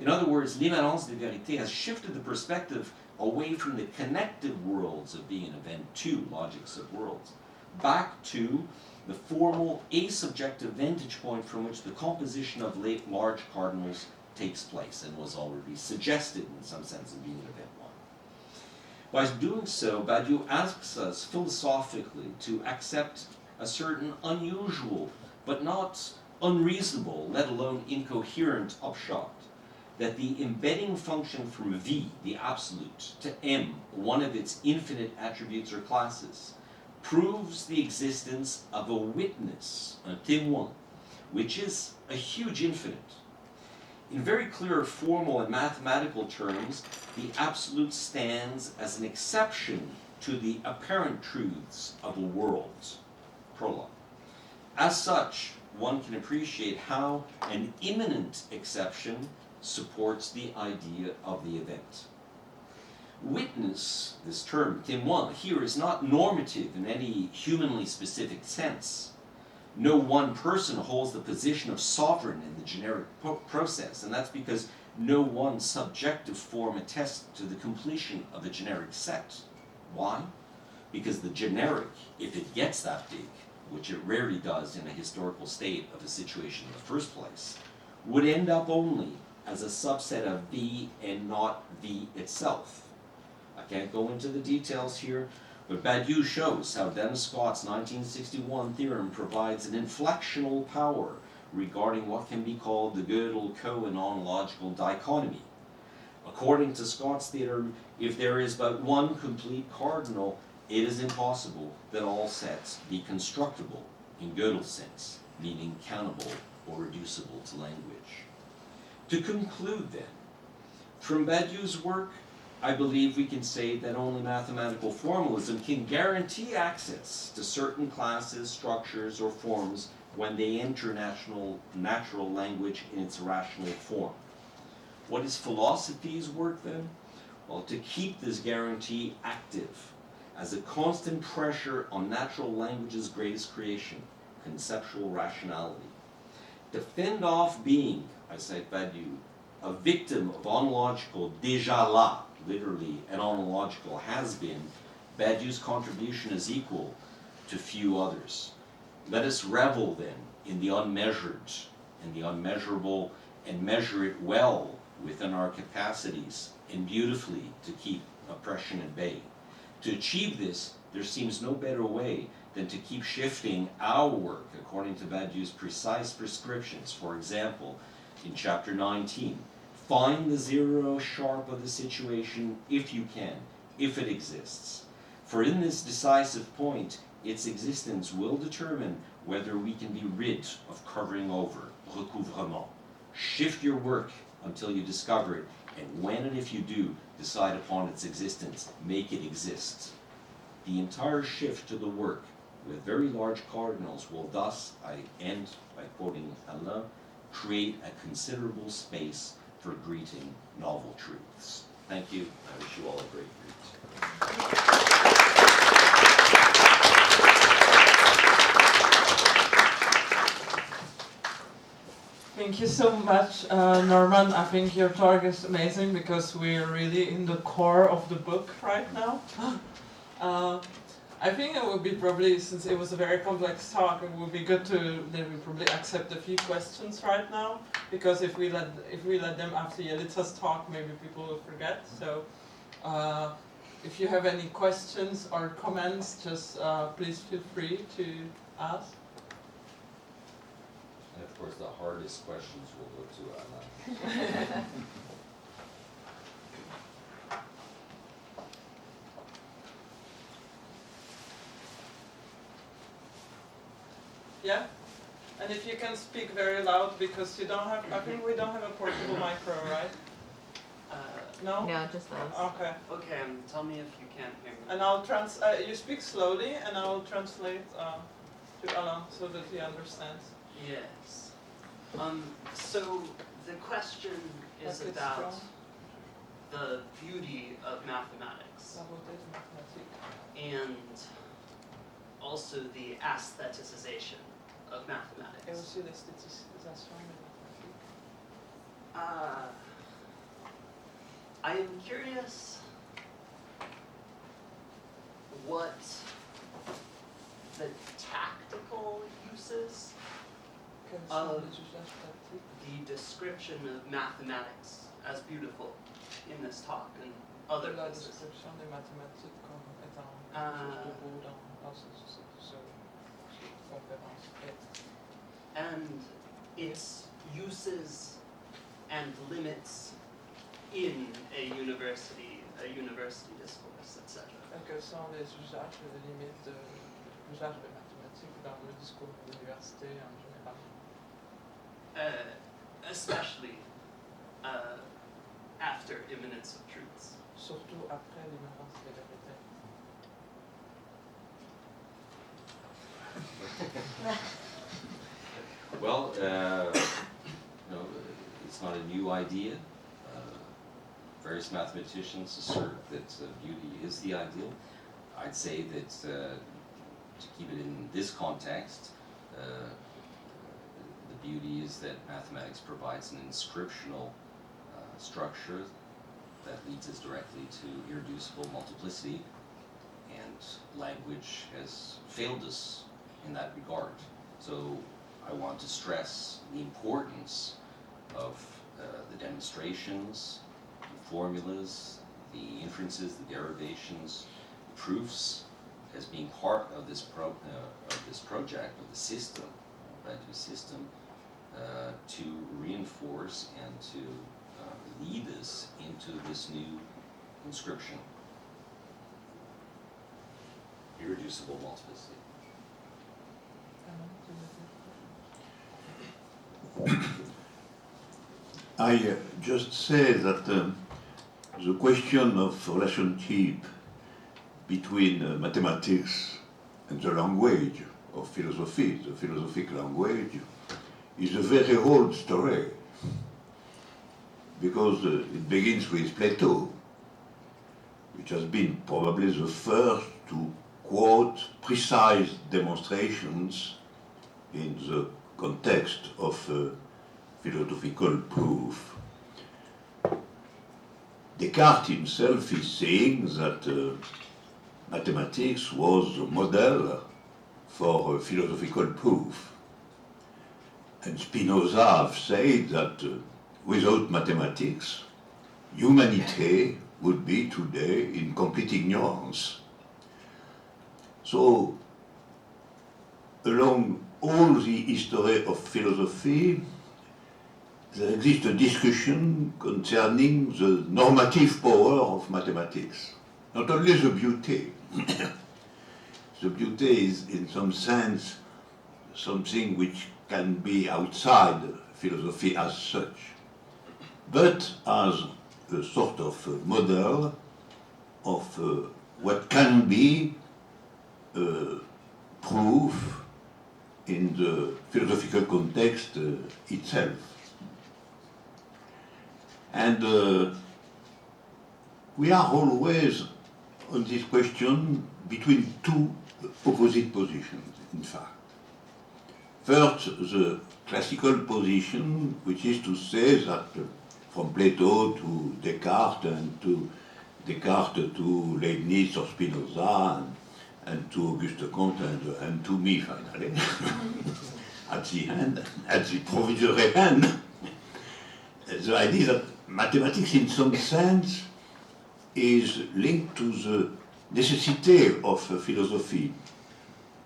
In other words, l'immanence des vérités has shifted the perspective away from the connected worlds of being an event 2, logics of worlds, back to the formal asubjective vantage point from which the composition of late large cardinals takes place and was already suggested in some sense in being an event 1. By doing so, Badiou asks us philosophically to accept a certain unusual but not unreasonable, let alone incoherent upshot, that the embedding function from V, the absolute, to M, one of its infinite attributes or classes, proves the existence of a witness, un témoin, which is a huge infinite. In very clear formal and mathematical terms, the absolute stands as an exception to the apparent truths of a world. Prologue. As such, one can appreciate how an immanent exception supports the idea of the event. Witness, this term, témoin, here is not normative in any humanly specific sense. no one person holds the position of sovereign in the generic process, and that's because no one subjective form attests to the completion of a generic set. Why? Because the generic, if it gets that big, which it rarely does in a historical state of a situation in the first place, would end up only as a subset of V and not V itself. I can't go into the details here, but Badiou shows how Dennis Scott's 1961 theorem provides an inflectional power regarding what can be called the Gödel co-and-ontological dichotomy. According to Scott's theorem, if there is but one complete cardinal, it is impossible that all sets be constructible in Gödel's sense, meaning countable or reducible to language. To conclude then, from Badiou's work, I believe we can say that only mathematical formalism can guarantee access to certain classes, structures, or forms when they enter natural language in its rational form. What is philosophy's work then? Well, to keep this guarantee active as a constant pressure on natural language's greatest creation, conceptual rationality. To fend off being, I cite Badiou, a victim of ontological déjà là, literally an ontological has-been, Badiou's contribution is equal to few others. Let us revel then in the unmeasured and the unmeasurable and measure it well within our capacities and beautifully to keep oppression at bay. To achieve this, there seems no better way than to keep shifting our work according to Badiou's precise prescriptions. For example, in chapter 19, find the zero sharp of the situation if you can, if it exists. For in this decisive point, its existence will determine whether we can be rid of covering over, recouvrement. Shift your work until you discover it, and when and if you do decide upon its existence, make it exist. The entire shift to the work with very large cardinals will thus, I end by quoting Alain, create a considerable space for greeting novel truths. Thank you. I wish you all a great week. Thank you so much, Norman. I think your talk is amazing because we're really in the core of the book right now. I think it would be probably, since it was a very complex talk, it would be good to maybe probably accept a few questions right now, because if we let them after Jelica's talk, maybe people will forget. So, if you have any questions or comments, just please feel free to ask. And of course, the hardest questions will go to Alain. Yeah? And if you can speak very loud, because you don't have, I think we don't have a portable micro, right? No? No, just those. Okay. Okay, tell me if you can't hear me. And I'll you speak slowly, and I'll translate to Alain so that he understands. Yes. So the question is Like it's about strong. the beauty of mathematics and also the aestheticization of Et mathematics. aussi l'esthétisation de mathématiques. I am curious what the tactical uses Quels sont of les usages pratiques the description of mathematics as beautiful in this talk and other de la places. description des mathématiques comme étant quelque chose de beau dans cette conférence. And its uses and limits in a university discourse, etc. Et quels sont les usages et les limites de l'usage des mathématiques dans le discours de l'université en général? Especially after Immanence of Truths. Surtout après l'immanence des vérités. Well, no, it's not a new idea. Various mathematicians assert that beauty is the ideal. I'd say that to keep it in this context, The beauty is that mathematics provides an inscriptional structure that leads us directly to irreducible multiplicity, and language has failed us in that regard. So I want to stress the importance of the demonstrations, the formulas, the inferences, the derivations, the proofs as being part of this project, of the system, Badiou system, to reinforce and to lead us into this new inscription. Irreducible multiplicity. I just say that the question of relationship between mathematics and the language of philosophy, the philosophic language, is a very old story, because it begins with Plato, which has been probably the first to quote precise demonstrations in the context of philosophical proof. Descartes himself is saying that mathematics was the model for philosophical proof. And Spinoza have said that without mathematics, humanity would be today in complete ignorance. So, along all the history of philosophy, there exists a discussion concerning the normative power of mathematics. Not only the beauty. The beauty is, in some sense, something which can be outside philosophy as such, but as a sort of model of what can be proof in the philosophical context itself. And we are always on this question between two opposite positions, in fact. First, the classical position, which is to say that from Plato to Descartes, and to Descartes to Leibniz or Spinoza, and to Auguste Comte, and to me finally, at the end, at the provisory end, the idea that mathematics in some sense is linked to the necessity of philosophy,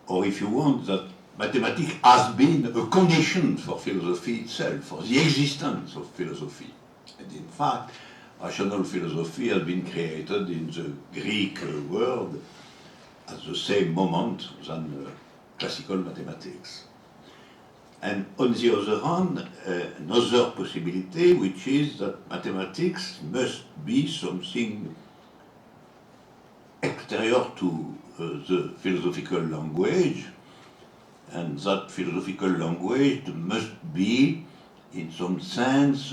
or if you want, that mathematics has been a condition for philosophy itself, for the existence of philosophy. And in fact, rational philosophy has been created in the Greek world at the same moment than classical mathematics. And on the other hand, another possibility, which is that mathematics must be something exterior to the philosophical language, and that philosophical language must be, in some sense,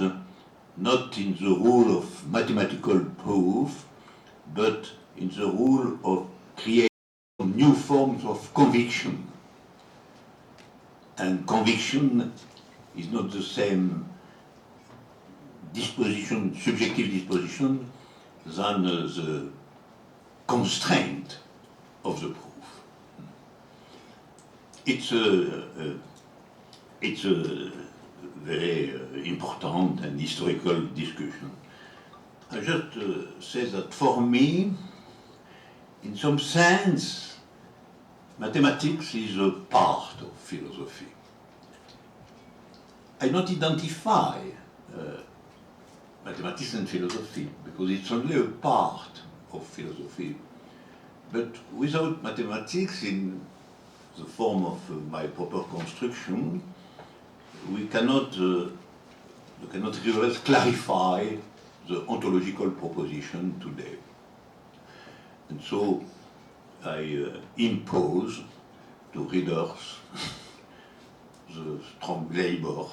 not in the rule of mathematical proof, but in the rule of creating new forms of conviction. And conviction is not the same disposition, subjective disposition, than the constraint of the proof. It's a very important and historical discussion. I just say that for me, in some sense, mathematics is a part of philosophy. I don't identify mathematics and philosophy because it's only a part of philosophy. But without mathematics, in the form of my proper construction, we cannot really clarify the ontological proposition today. And so I impose to readers the strong labor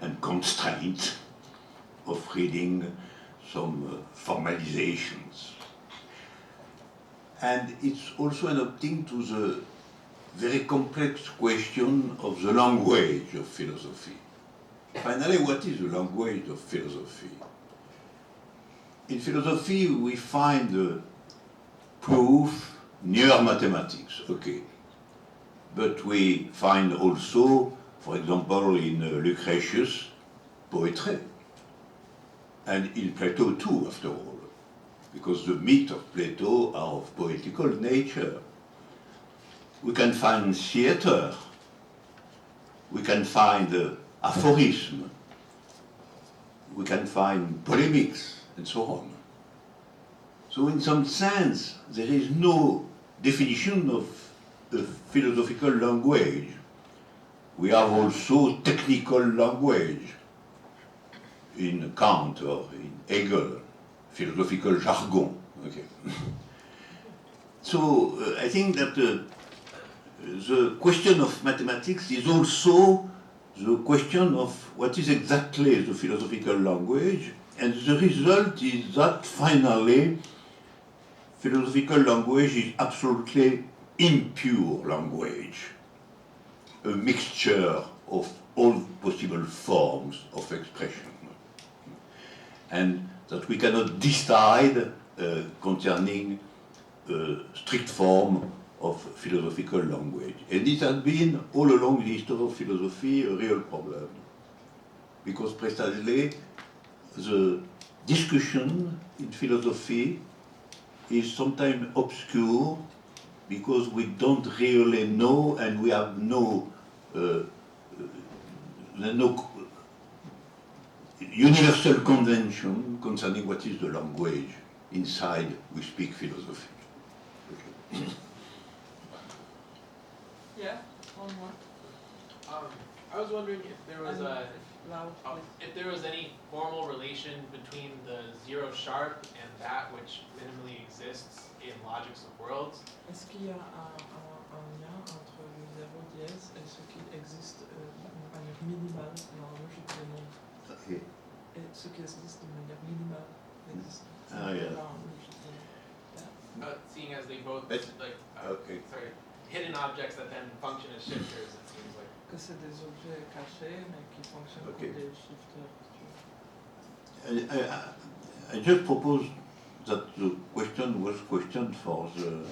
and constraint of reading some formalizations. And it's also an opting to the very complex question of the language of philosophy. Finally, what is the language of philosophy? In philosophy, we find proof near mathematics, okay. But we find also, for example, in Lucretius, poetry. And in Plato too, after all, because the myths of Plato are of poetical nature. We can find theater, we can find aphorism, we can find polemics, and so on. So in some sense, there is no definition of a philosophical language. We have also technical language in Kant or in Hegel, philosophical jargon. Okay. So I think that the question of mathematics is also the question of what is exactly the philosophical language, and the result is that finally philosophical language is absolutely impure language, a mixture of all possible forms of expression, and that we cannot decide concerning a strict form of philosophical language. And it has been all along the history of philosophy a real problem, because precisely the discussion in philosophy is sometimes obscure because we don't really know, and we have no universal convention concerning what is the language inside we speak philosophy. Okay. Yeah, one more. I was wondering if there was Loud, if there was any formal relation between the zero sharp and that which minimally exists in logics of worlds. Est-ce qu'il y a un lien entre le zéro dièse et ce qui existe de manière minimale dans la logique des mondes Okay. et ce qui existe de manière minimale n'existe Ah, yeah. dans la logique des mondes? Seeing as they both It's- like okay. sorry, hidden objects that then function as shifters, it seems like. Que c'est des objets cachés mais qui fonctionnent Okay. comme des shifters. I just propose that the question was questioned for the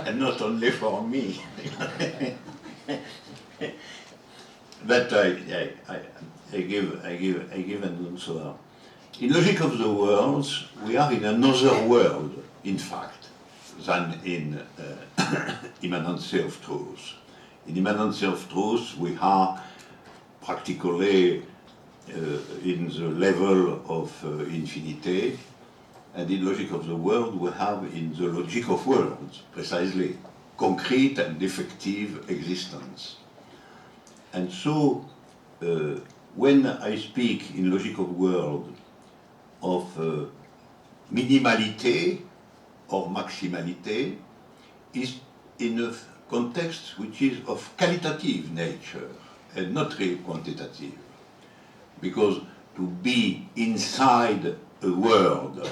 and not only for me. But I give an answer. In logic of the worlds, we are in another world, in fact, than in immanence of truth. In immanence of truth, we are practically in the level of infinity, and in logic of the world, we have in the logic of worlds, precisely, concrete and effective existence. And so, when I speak in logic of world of minimality or maximality, is in a context which is of qualitative nature and not really quantitative. Because to be inside a world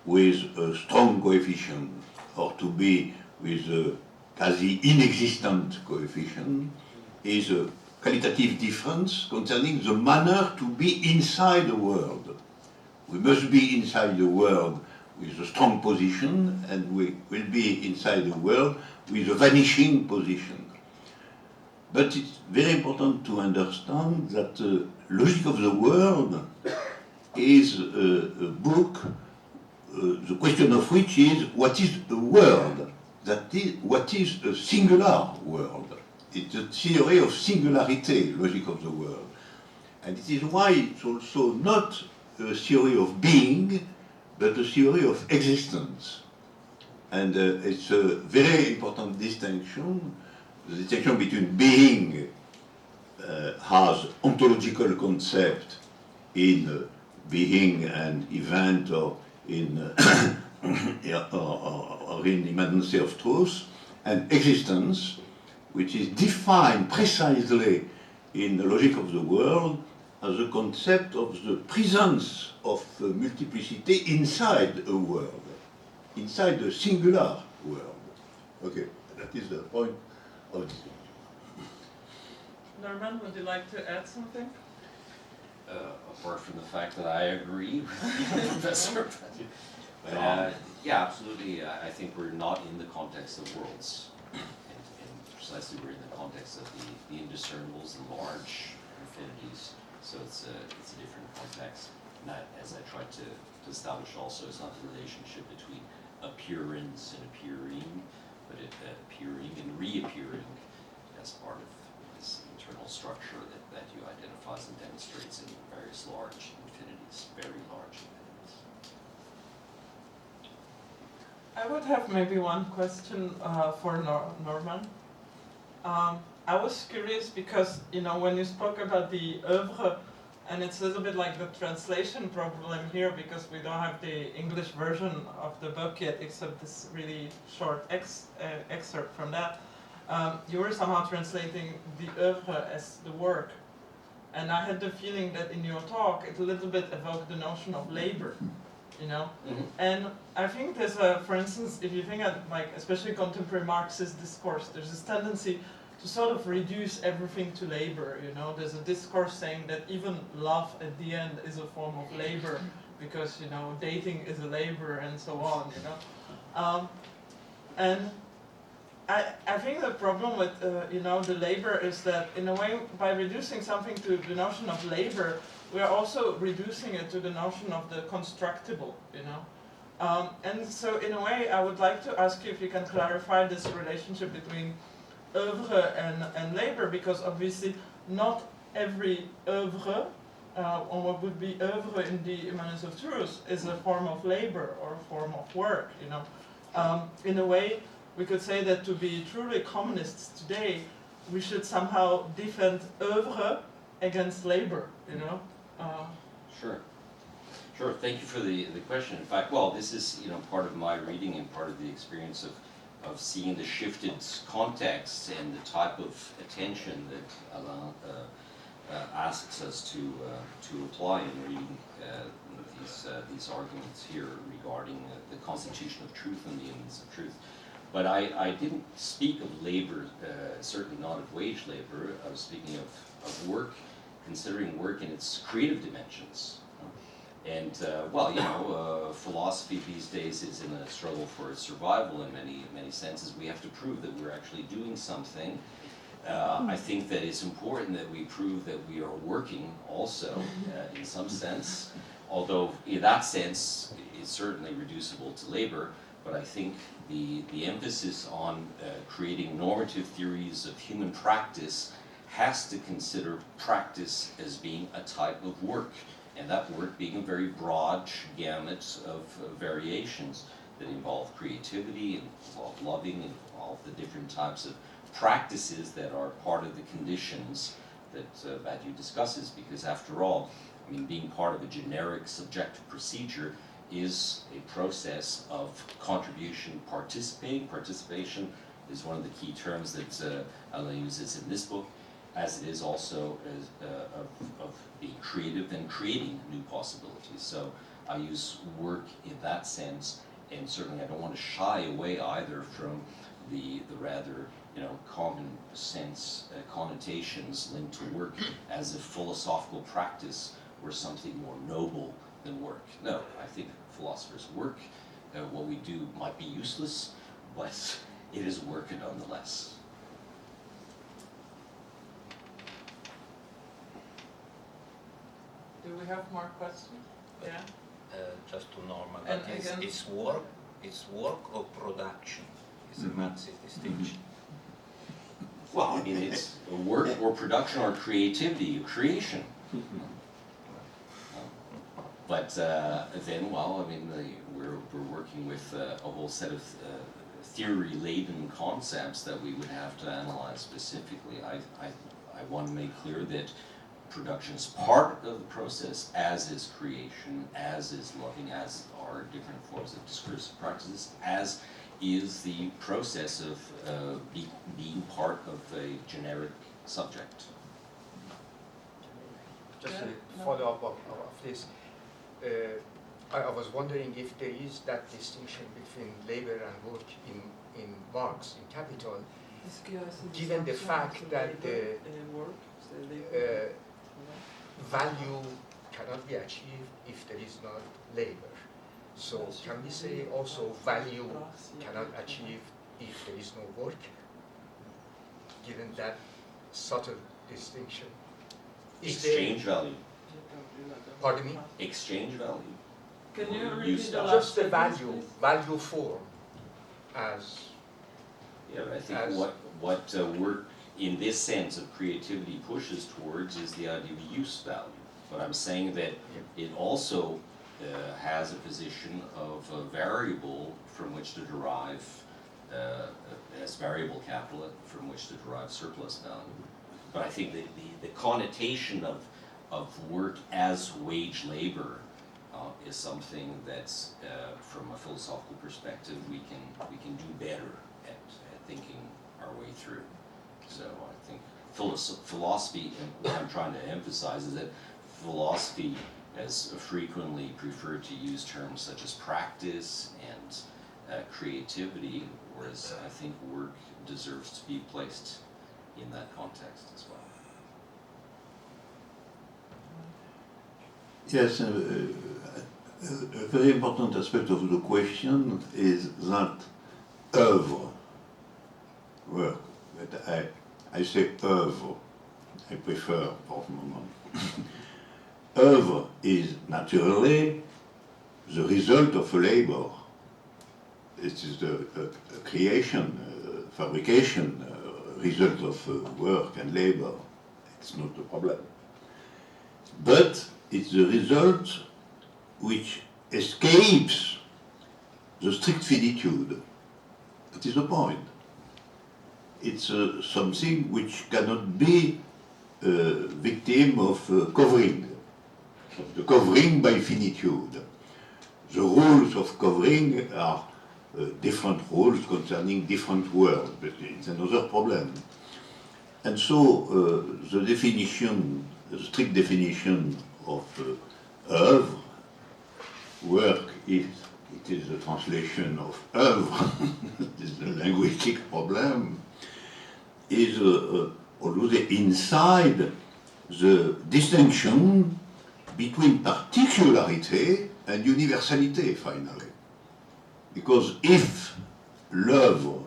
with a strong coefficient or to be with a quasi inexistent coefficient is a qualitative difference concerning the manner to be inside the world. We must be inside the world with a strong position, and we will be inside the world with a vanishing position. But it's very important to understand that Logic of the World is a book, the question of which is what is a world? That is, what is a singular world? It's a theory of singularity, Logic of the World. And it is why it's also not a theory of being, but a theory of existence. And it's a very important distinction. The distinction between being has ontological concept in being and event or in or in immanence of truth, and existence, which is defined precisely in the logic of the world as a concept of the presence of multiplicity inside a world, inside a singular world. Okay, That is the point of this. Norman, would you like to add something? Apart from the fact that I agree with Professor Badiou. Yeah, absolutely. I think we're not in the context of worlds. And precisely we're in the context of the indiscernibles, the large infinities. So it's a different context. And that, as I tried to establish also, is not the relationship between appearance and appearing, but appearing and reappearing as part of this internal structure that you identifies and demonstrates in various large infinities, very large infinities. I would have maybe one question for Norman. I was curious because, you know, when you spoke about the œuvre, and it's a little bit like the translation problem here because we don't have the English version of the book yet, except this really short excerpt from that. You were somehow translating the œuvre as the work. And I had the feeling that in your talk, it a little bit evoked the notion of labor, you know? Mm-hmm. And I think there's for instance, if you think of like, especially contemporary Marxist discourse, there's this tendency to sort of reduce everything to labor, you know? There's a discourse saying that even love at the end is a form of labor because, you know, dating is a labor and so on, you know? And I think the problem with, you know, the labor is that in a way, by reducing something to the notion of labor, we are also reducing it to the notion of the constructible, you know? And so in a way, I would like to ask you if you can clarify this relationship between œuvre and labor, because obviously not every œuvre, or what would be œuvre in the immanence of truth, is a form of labor or a form of work, you know? In a way, we could say that to be truly communists today, we should somehow defend œuvre against labor, you know? Sure. Sure, thank you for the question. In fact, well, this is, you know, part of my reading and part of the experience of seeing the shifted context and the type of attention that Alain asks us to apply in reading these arguments here regarding the constitution of truth and the immanence of truth. But I didn't speak of labor, certainly not of wage labor. I was speaking of work, considering work in its creative dimensions. And, well, you know, philosophy these days is in a struggle for its survival in many senses. We have to prove that we're actually doing something. I think that it's important that we prove that we are working also, in some sense, although in that sense it's certainly reducible to labor. But I think the emphasis on creating normative theories of human practice has to consider practice as being a type of work, and that work being a very broad gamut of variations that involve creativity, involve loving, involve the different types of practices that are part of the conditions that Badiou discusses, because after all, I mean, being part of a generic subjective procedure is a process of contribution, participating. Participation is one of the key terms that Alain uses in this book, as it is also of being creative and creating new possibilities. So I use work in that sense, and certainly I don't want to shy away either from the rather, you know, common sense connotations linked to work as if philosophical practice were something more noble than work. No, I think philosophers work. What we do might be useless, but it is work nonetheless. Do we have more questions? Yeah. Just to Norman, And but again- it's work or production is a Marxist distinction. Well, I mean, it's work or production or creativity, creation. But then, well, I mean, we're working with a whole set of theory-laden concepts that we would have to analyze specifically. I want to make clear that production is part of the process, as is creation, as is loving, as are different forms of discursive practices, as is the process of being part of a generic subject. Just Yeah, a no. follow-up of this. I was wondering if there is that distinction between labor and work in in Marx, in Capital, given the fact that the value cannot be achieved if there is not labor. So can we say also value cannot achieve if there is no work, given that subtle distinction? Is there- Exchange value. Pardon me? Exchange value. Can you Or repeat use the value. last Just the sentence, value, please? value form as Yeah, but I think As- what work in this sense of creativity pushes towards is the idea of use value. But I'm saying that it also has a position of a variable from which to derive, as variable capital from which to derive surplus value. But I think that the connotation of work as wage labor is something that's, from a philosophical perspective, we can do better at thinking our way through. So I think philosophy, and what I'm trying to emphasize is that philosophy has frequently preferred to use terms such as practice and creativity, whereas I think work deserves to be placed in that context as well. Yes, a very important aspect of the question is that œuvre, work, but I say œuvre, I prefer for the moment. Œuvre is naturally the result of a labor. It is the creation, fabrication, result of work and labor. It's not a problem. But it's the result which escapes the strict finitude. That is the point. It's something which cannot be victim of covering, of the covering by finitude. The rules of covering are different rules concerning different worlds, but it's another problem. And so the definition, the strict definition of œuvre, work is, it is a translation of œuvre, it is a linguistic problem, is always inside the distinction between particularity and universality, finally. Because if l'œuvre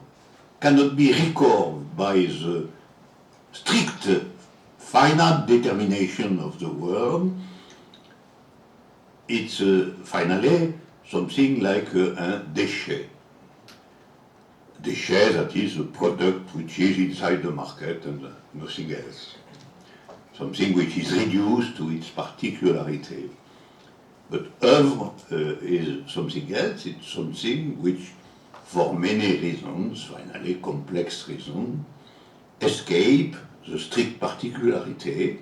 cannot be recorded by the strict finite determination of the world, it's finally something like un déchet. Déchet, that is a product which is inside the market and nothing else. Something which is reduced to its particularity. But œuvre is something else, it's something which, for many reasons, finally complex reasons, escape the strict particularity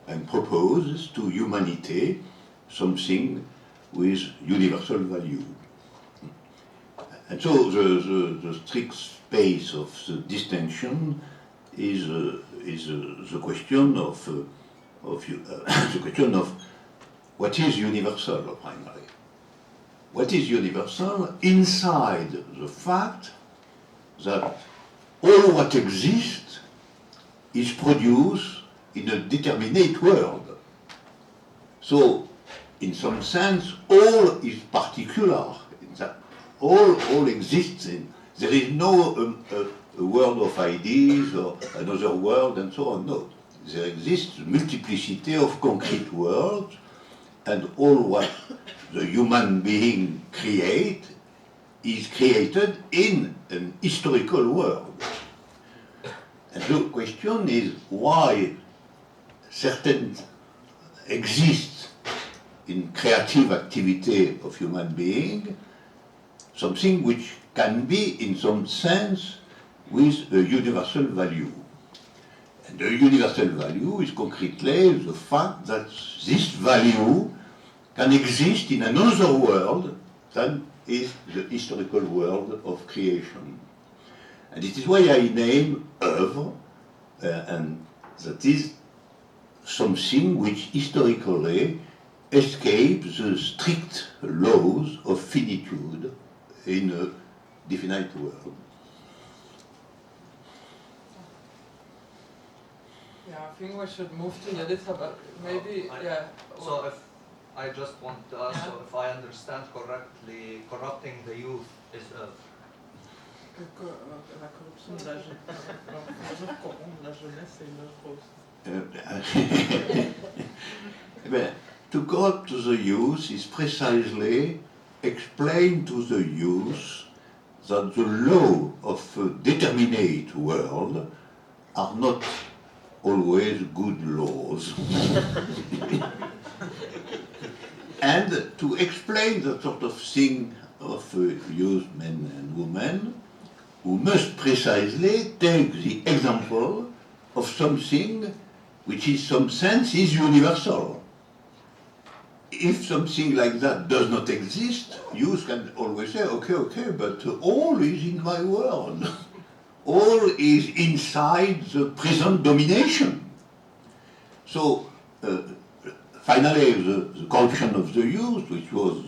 and proposes to humanity something with universal value. And so the strict space of the distinction is the question of the question of what is universal primarily. What is universal inside the fact that all what exists is produced in a determinate world. So, in some sense, all is particular. In that all exists in. There is no a world of ideas or another world and so on. No, there exists a multiplicity of concrete worlds, and all what the human being create is created in an historical world. And the question is why certain exists in creative activity of human being, something which can be in some sense with a universal value. And the universal value is concretely the fact that this value can exist in another world than is the historical world of creation. And it is why I name œuvre, and that is something which historically escapes the strict laws of finitude in a definite world. Yeah, I think we should move to Jelica, but maybe, yeah. So if I just want to ask, Yeah. so if I understand correctly, corrupting the youth is a La corruption de la jeunesse, corrompre la jeunesse et leur cause. Ben, to corrupt the youth is precisely explain to the youth that the law of a determinate world are not always good laws. And to explain that sort of thing of youth, men and women, who must precisely take the example of something which in some sense is universal. If something like that does not exist, youth can always say, okay, but all is in my world. All is inside the present domination. So, finally, the corruption of the youth, which was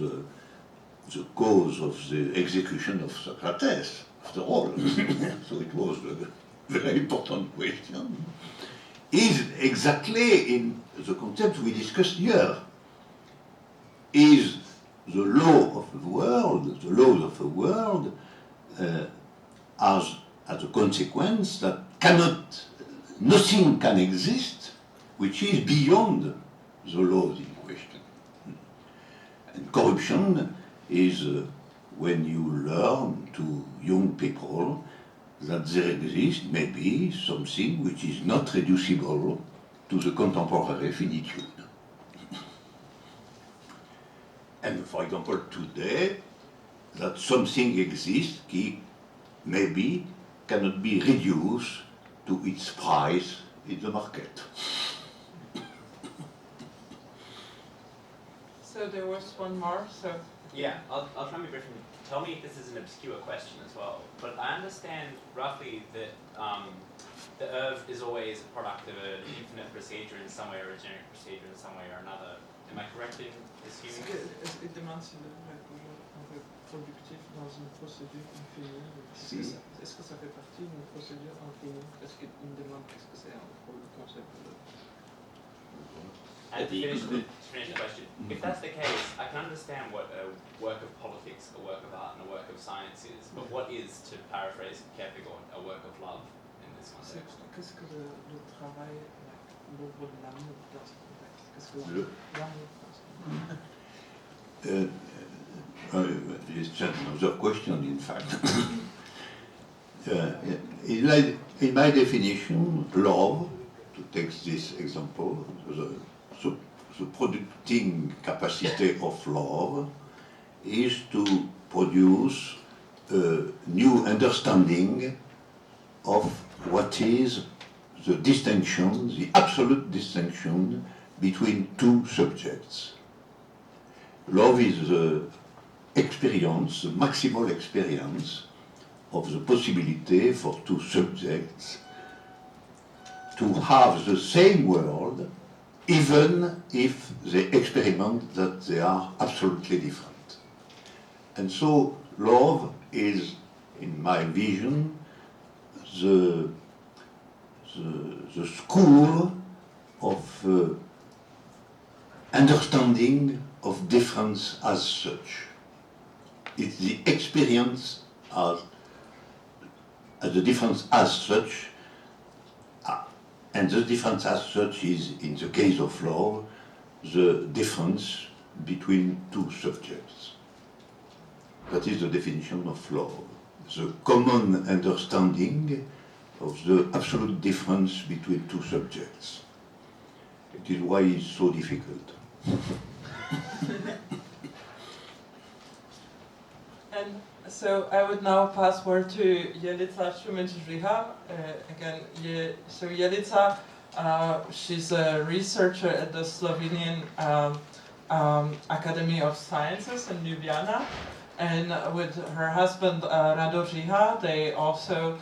the cause of the execution of Socrates, after all, so it was a very important question, is exactly in the concept we discussed here. Is the law of the world, the laws of the world, as a consequence that nothing can exist which is beyond the laws in question. And corruption is when you learn to young people that there exists maybe something which is not reducible to the contemporary finitude. And for example, today, that something exists that maybe cannot be reduced to its price in the market. So there was one more, so. Yeah, I'll try and be brief. Tell me if this is an obscure question as well, but I understand roughly that the oeuvre is always a product of an infinite procedure in some way or a generic procedure in some way or another. Am I correct in assuming this? Il demande si l'œuvre est toujours productif dans une procédure infinie. Si. Est-ce que ça fait partie d'une procédure infinie? Est-ce qu'il me demande qu'est-ce que c'est pour le concept de l'œuvre? And to finish the question, if that's the case, I can understand what a work of politics, a work of art, and a work of science is, but what is, to paraphrase Kierkegaard, a work of love in this context? Qu'est-ce que le travail, l'œuvre de l'amour dans ce contexte? Qu'est-ce que l'amour dans ce contexte? It's another question, in fact. In my definition, love, to take this example, the producing capacity of love is to produce a new understanding of what is the distinction, the absolute distinction between two subjects. Love is the experience, the maximal experience of the possibility for two subjects to have the same world, even if they experiment that they are absolutely different. And so love is, in my vision, the school of understanding of difference as such. It's the experience as the difference as such, and the difference as such is, in the case of love, the difference between two subjects. That is the definition of love, the common understanding of the absolute difference between two subjects. It is why it's so difficult. And so I would now pass word to Jelica Sumic. Again, so Jelica, she's a researcher at the Slovenian Academy of Sciences in Ljubljana, and with her husband Rado Žiha, they also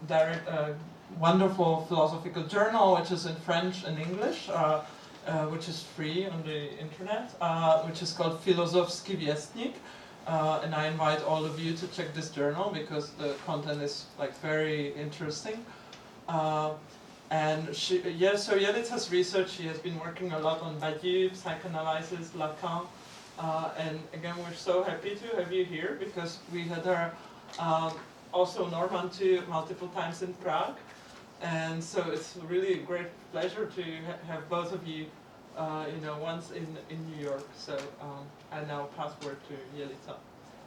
direct a wonderful philosophical journal, which is in French and English, which is free on the internet, which is called Filozofski Viestnik. And I invite all of you to check this journal because the content is like very interesting. And so Jelica's research, she has been working a lot on Badiou, psychoanalysis, Lacan, and again, we're so happy to have you here because we had her also Norman too multiple times in Prague, and so it's really a great pleasure to have both of you, once in New York. So I now pass word to Jelica.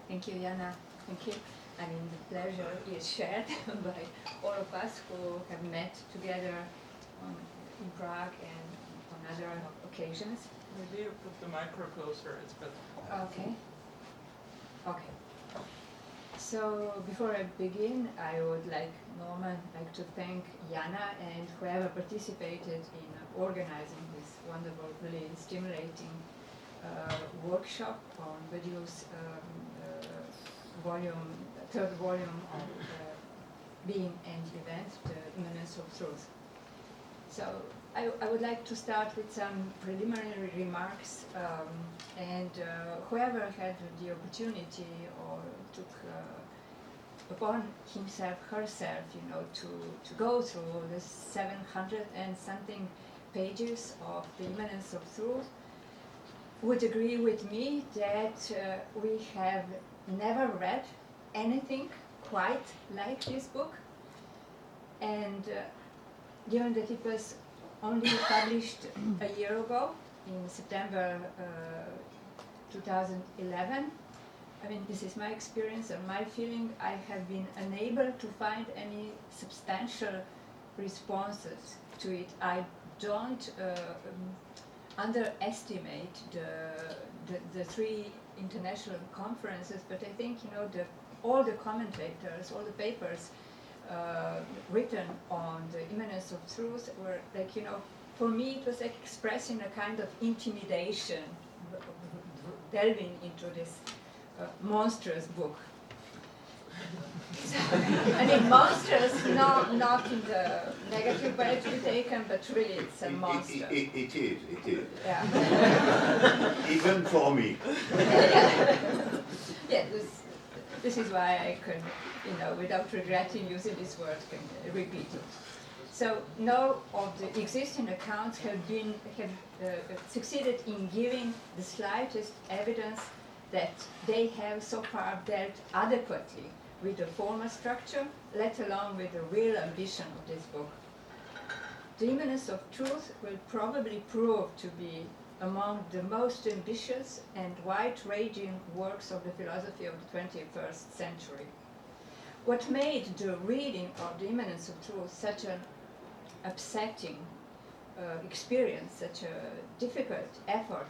Thank you, Jana. Thank you. I mean, the pleasure is shared by all of us who have met together in Prague and on other occasions. Maybe you put the micro closer, it's better. Okay. Okay. So before I begin, I would like to thank Jana and whoever participated in organizing this wonderful, really stimulating workshop on Badiou's third volume of Being and Event, the Immanence of Truth. So I would like to start with some preliminary remarks, and whoever had the opportunity or took upon himself, herself, to go through the 700 and something pages of the Immanence of Truth would agree with me that we have never read anything quite like this book, and given that it was only published a year ago, in September 2011, I mean, this is my experience and my feeling, I have been unable to find any substantial responses to it. I don't underestimate the three international conferences, but I think, all the commentators, all the papers written on the immanence of truth were like, for me it was like expressing a kind of intimidation, delving into this monstrous book. So, I mean, monstrous, not in the negative way to be taken, but really it's a monster. It is. Yeah. Even for me. Yeah, this is why I can, without regretting using this word, can repeat it. So no of the existing accounts have succeeded in giving the slightest evidence that they have so far dealt adequately with the formal structure, let alone with the real ambition of this book. The Immanence of Truth will probably prove to be among the most ambitious and wide-ranging works of the philosophy of the 21st century. What made the reading of the Immanence of Truth such an upsetting experience, such a difficult effort,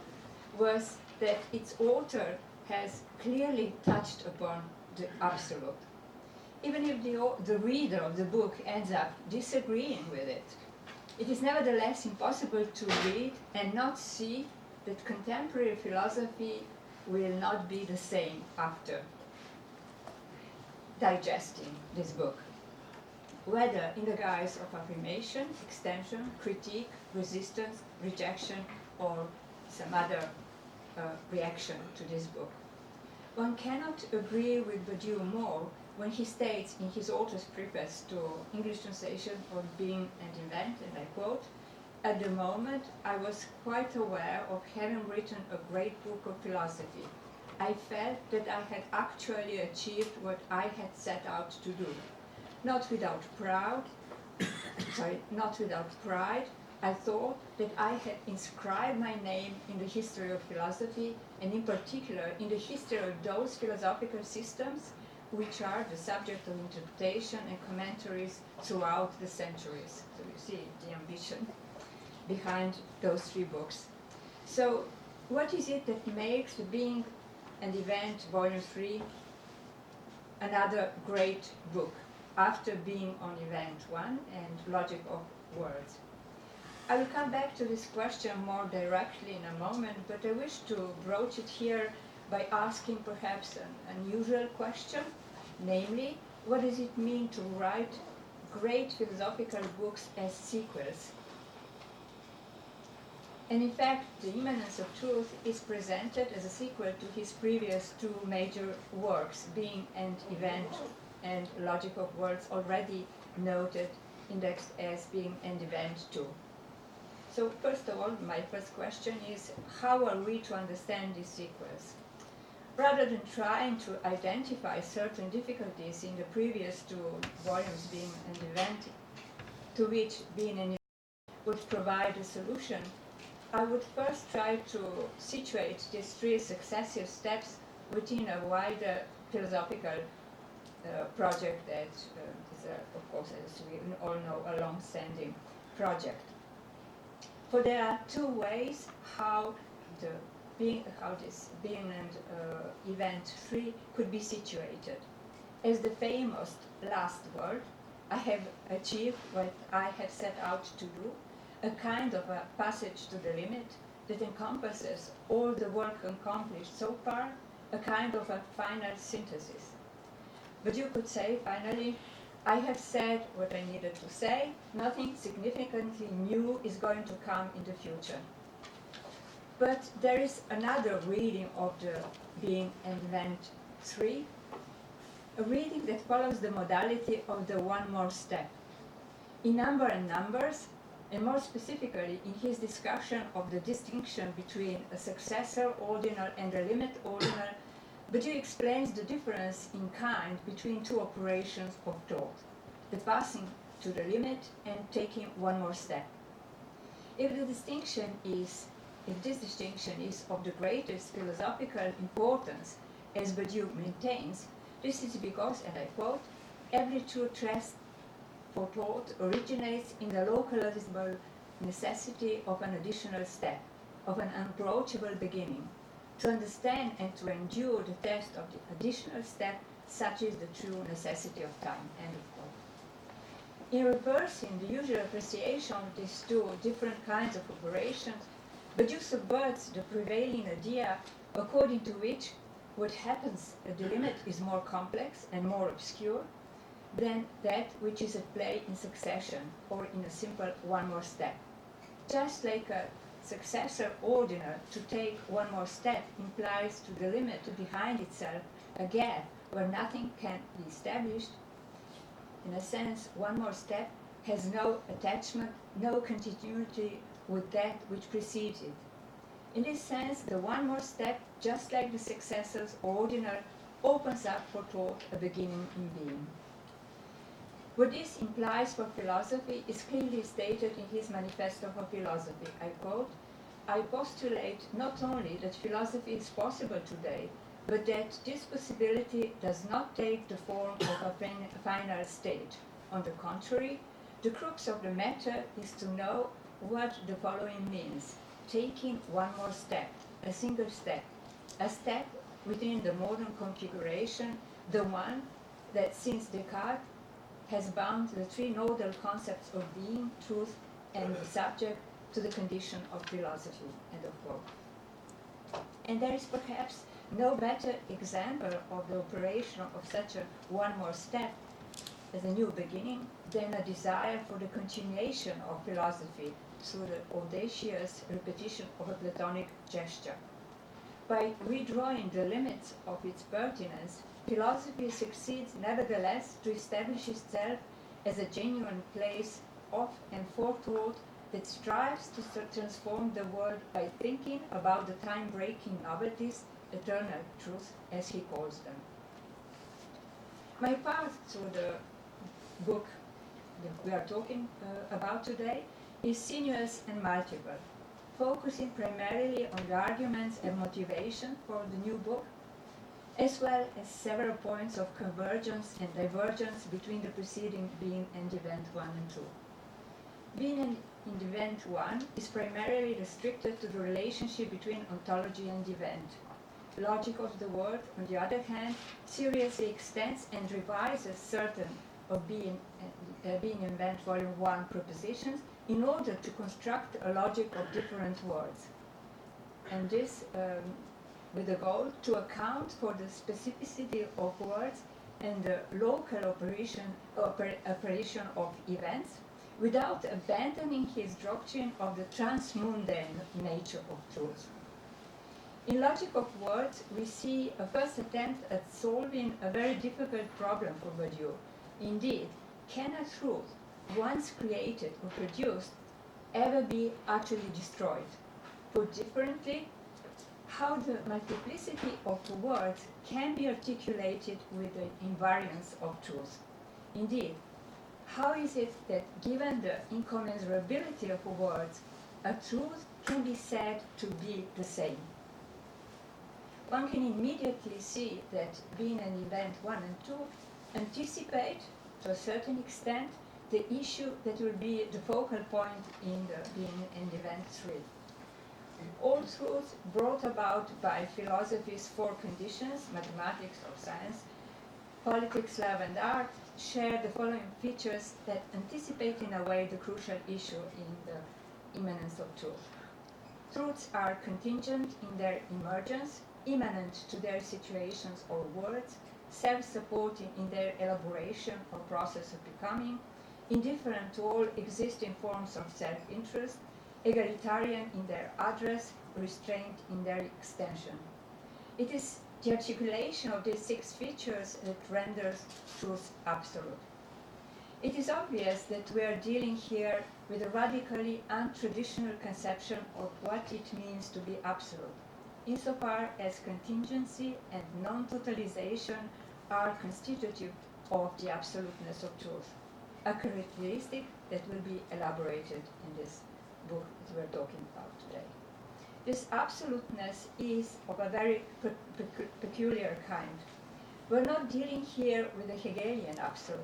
was that its author has clearly touched upon the absolute. Even if the reader of the book ends up disagreeing with it, it is nevertheless impossible to read and not see that contemporary philosophy will not be the same after digesting this book, whether in the guise of affirmation, extension, critique, resistance, rejection, or some other reaction to this book. One cannot agree with Badiou more when he states in his author's preface to English translation of Being and Event, and I quote, "At the moment, I was quite aware of having written a great book of philosophy. I felt that I had actually achieved what I had set out to do. Not without pride, I thought that I had inscribed my name in the history of philosophy, and in particular in the history of those philosophical systems which are the subject of interpretation and commentaries throughout the centuries." So you see the ambition behind those three books. So what is it that makes the Being and Event, Volume 3, another great book, after Being on Event 1 and Logic of Words? I will come back to this question more directly in a moment, but I wish to broach it here by asking perhaps an unusual question, namely, what does it mean to write great philosophical books as sequels? And in fact, the Immanence of Truth is presented as a sequel to his previous two major works, Being and Event and Logic of Words, already noted indexed as being an event 2. So first of all, my first question is, how are we to understand this sequence? Rather than trying to identify certain difficulties in the previous 2 volumes being an event, to which being an event would provide a solution, I would first try to situate these 3 successive steps within a wider philosophical project that is, of course, as we all know, a long-standing project. For there are 2 ways how this being and event 3 could be situated. As the famous last word, I have achieved what I have set out to do, a kind of a passage to the limit that encompasses all the work accomplished so far, a kind of a final synthesis. But you could say, finally, I have said what I needed to say, nothing significantly new is going to come in the future. But there is another reading of the being and event 3, a reading that follows the modality of the one more step. In Number and Numbers, and more specifically in his discussion of the distinction between a successor ordinal and a limit ordinal, Badiou explains the difference in kind between 2 operations of thought, the passing to the limit and taking one more step. If this distinction is of the greatest philosophical importance, as Badiou maintains, this is because, and I quote, every true test for thought originates in the localizable necessity of an additional step, of an unapproachable beginning. To understand and to endure the test of the additional step, such is the true necessity of time. End of quote. In reversing the usual appreciation of these 2 different kinds of operations, Badiou subverts the prevailing idea according to which what happens at the limit is more complex and more obscure than that which is at play in succession or in a simple one more step. Just like a successor ordinal to take one more step implies to the limit behind itself a gap where nothing can be established, in a sense, one more step has no attachment, no continuity with that which precedes it. In this sense, the one more step, just like the successor's ordinal, opens up for thought a beginning in being. What this implies for philosophy is clearly stated in his Manifesto for Philosophy. I quote, I postulate not only that philosophy is possible today, but that this possibility does not take the form of a final stage. On the contrary, the crux of the matter is to know what the following means: taking one more step, a single step, a step within the modern configuration, the one that since Descartes has bound the 3 nodal concepts of being, truth, and the subject to the condition of philosophy. End of quote. And there is perhaps no better example of the operation of such a one more step as a new beginning than a desire for the continuation of philosophy through the audacious repetition of a Platonic gesture. By redrawing the limits of its pertinence, philosophy succeeds nevertheless to establish itself as a genuine place of and for thought that strives to transform the world by thinking about the time-breaking novelties, eternal truth, as he calls them. My path through the book that we are talking about today is sinuous and multiple, focusing primarily on the arguments and motivation for the new book, as well as several points of convergence and divergence between the preceding being and event 1 and 2. Being in event 1 is primarily restricted to the relationship between ontology and event. Logic of the world, on the other hand, seriously extends and revises certain of being event volume 1 propositions in order to construct a logic of different worlds. And this with the goal to account for the specificity of words and the local operation of events without abandoning his doctrine of the transmundane nature of truth. In Logic of Words, we see a first attempt at solving a very difficult problem for Badiou. Indeed, can a truth once created or produced, ever be utterly destroyed? Put differently, how the multiplicity of words can be articulated with the invariance of truth. Indeed, how is it that given the incommensurability of words, a truth can be said to be the same? One can immediately see that being and event 1 and 2 anticipate, to a certain extent, the issue that will be the focal point in the being and event 3. All truths brought about by philosophy's 4 conditions, mathematics or science, politics, love, and art, share the following features that anticipate in a way the crucial issue in the immanence of truth. Truths are contingent in their emergence, immanent to their situations or words, self-supporting in their elaboration or process of becoming, indifferent to all existing forms of self-interest, egalitarian in their address, restrained in their extension. It is the articulation of these 6 features that renders truth absolute. It is obvious that we are dealing here with a radically untraditional conception of what it means to be absolute, insofar as contingency and non-totalization are constitutive of the absoluteness of truth, a characteristic that will be elaborated in this book that we're talking about today. This absoluteness is of a very peculiar kind. We're not dealing here with a Hegelian absolute.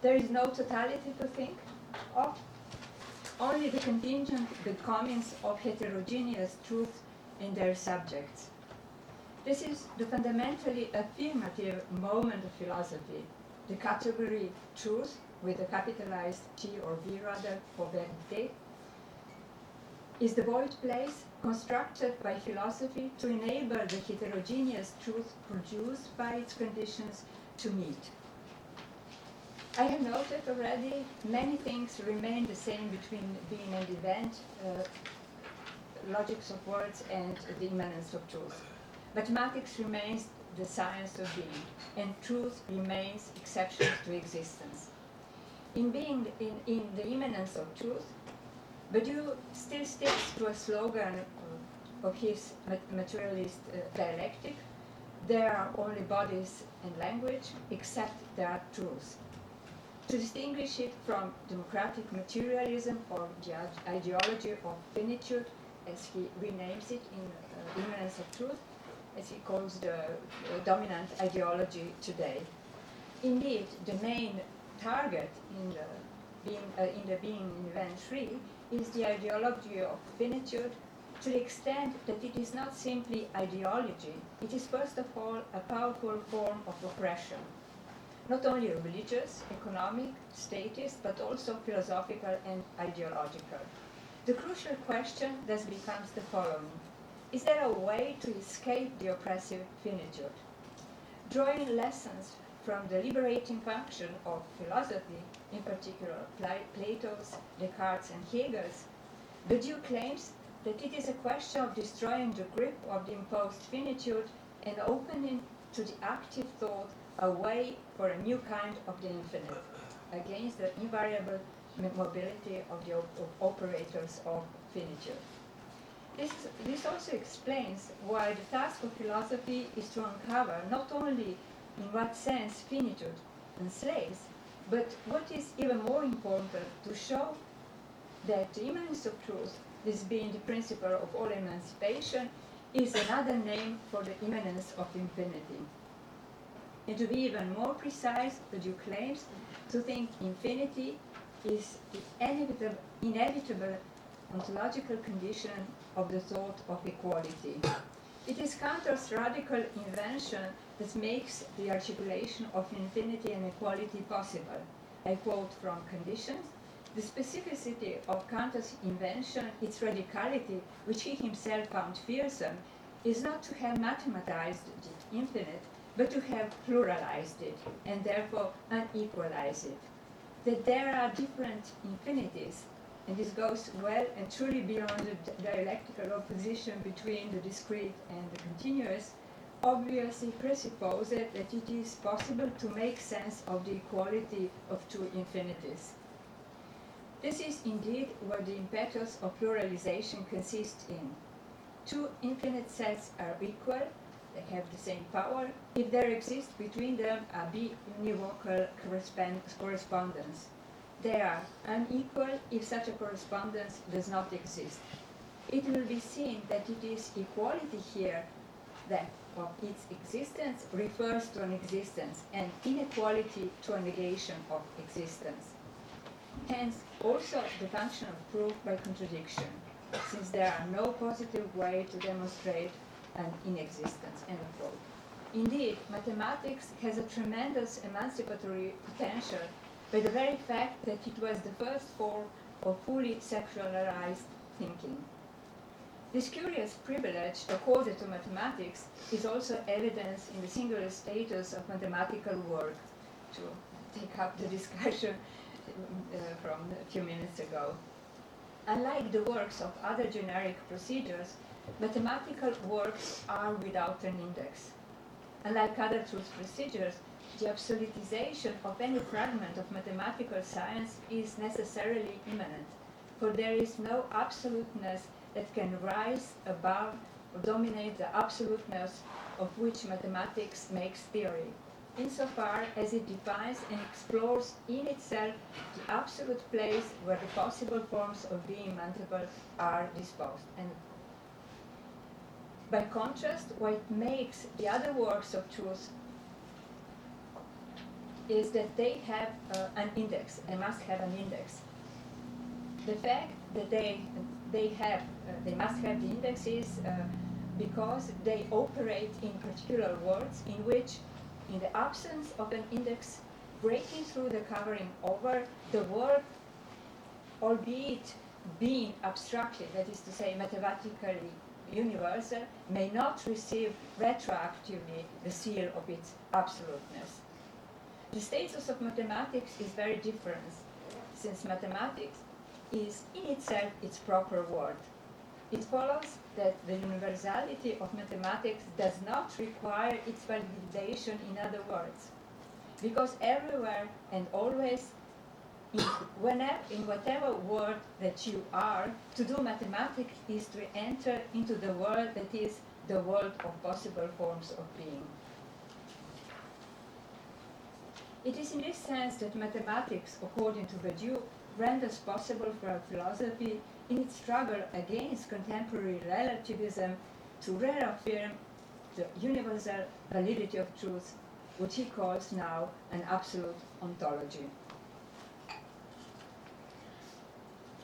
There is no totality to think of, only the contingent becomings of heterogeneous truths in their subjects. This is the fundamentally affirmative moment of philosophy, the category truth, with a capitalized T or V rather, for vérité, is the void place constructed by philosophy to enable the heterogeneous truth produced by its conditions to meet. I have noted already many things remain the same between being and event, logics of words, and the immanence of truth. Mathematics remains the science of being, and truth remains exceptions to existence. In being in the immanence of truth, Badiou still sticks to a slogan of his materialist dialectic: there are only bodies and language, except there are truths. To distinguish it from democratic materialism or the ideology of finitude, as he renames it in Immanence of Truth, as he calls the dominant ideology today. Indeed, the main target in the being in event 3 is the ideology of finitude, to the extent that it is not simply ideology, it is first of all a powerful form of oppression, not only religious, economic, statist, but also philosophical and ideological. The crucial question thus becomes the following: is there a way to escape the oppressive finitude? Drawing lessons from the liberating function of philosophy, in particular Plato's, Descartes' and Hegel's, Badiou claims that it is a question of destroying the grip of the imposed finitude and opening to the active thought a way for a new kind of the infinite, against the invariable mobility of the operators of finitude. This also explains why the task of philosophy is to uncover not only in what sense finitude enslaves, but what is even more important, to show that the immanence of truth, this being the principle of all emancipation, is another name for the immanence of infinity. And to be even more precise, Badiou claims to think infinity is the inevitable ontological condition of the thought of equality. It is Kantor's radical invention that makes the articulation of infinity and equality possible. I quote from Conditions: the specificity of Kantor's invention, its radicality, which he himself found fearsome, is not to have mathematized the infinite, but to have pluralized it, and therefore unequalized it. That there are different infinities, and this goes well and truly beyond the dialectical opposition between the discrete and the continuous, obviously presupposes that it is possible to make sense of the equality of two infinities. This is indeed what the impetus of pluralization consists in. Two infinite sets are equal, they have the same power, if there exists between them a bi-univocal correspondence. They are unequal if such a correspondence does not exist. It will be seen that it is equality here that of its existence refers to an existence and inequality to a negation of existence. Hence, also the function of proof by contradiction, since there are no positive way to demonstrate an inexistence, end of quote. Indeed, mathematics has a tremendous emancipatory potential by the very fact that it was the first form of fully secularized thinking. This curious privilege accorded to mathematics is also evidenced in the singular status of mathematical work, to take up the discussion from a few minutes ago. Unlike the works of other generic procedures, mathematical works are without an index. Unlike other truth procedures, the absolutization of any fragment of mathematical science is necessarily immanent, for there is no absoluteness that can rise above or dominate the absoluteness of which mathematics makes theory, insofar as it defines and explores in itself the absolute place where the possible forms of being mutable are disposed. And by contrast, what makes the other works of truth is that they have an index, they must have an index. The fact that they must have the index is because they operate in particular words in which, in the absence of an index, breaking through the covering over, the word, albeit being abstractly, that is to say mathematically universal, may not receive retroactively the seal of its absoluteness. The status of mathematics is very different, since mathematics is in itself its proper word. It follows that the universality of mathematics does not require its validation in other words, because everywhere and always, in whatever world that you are, to do mathematics is to enter into the world that is the world of possible forms of being. It is in this sense that mathematics, according to Badiou, renders possible for our philosophy in its struggle against contemporary relativism to reaffirm the universal validity of truth, which he calls now an absolute ontology.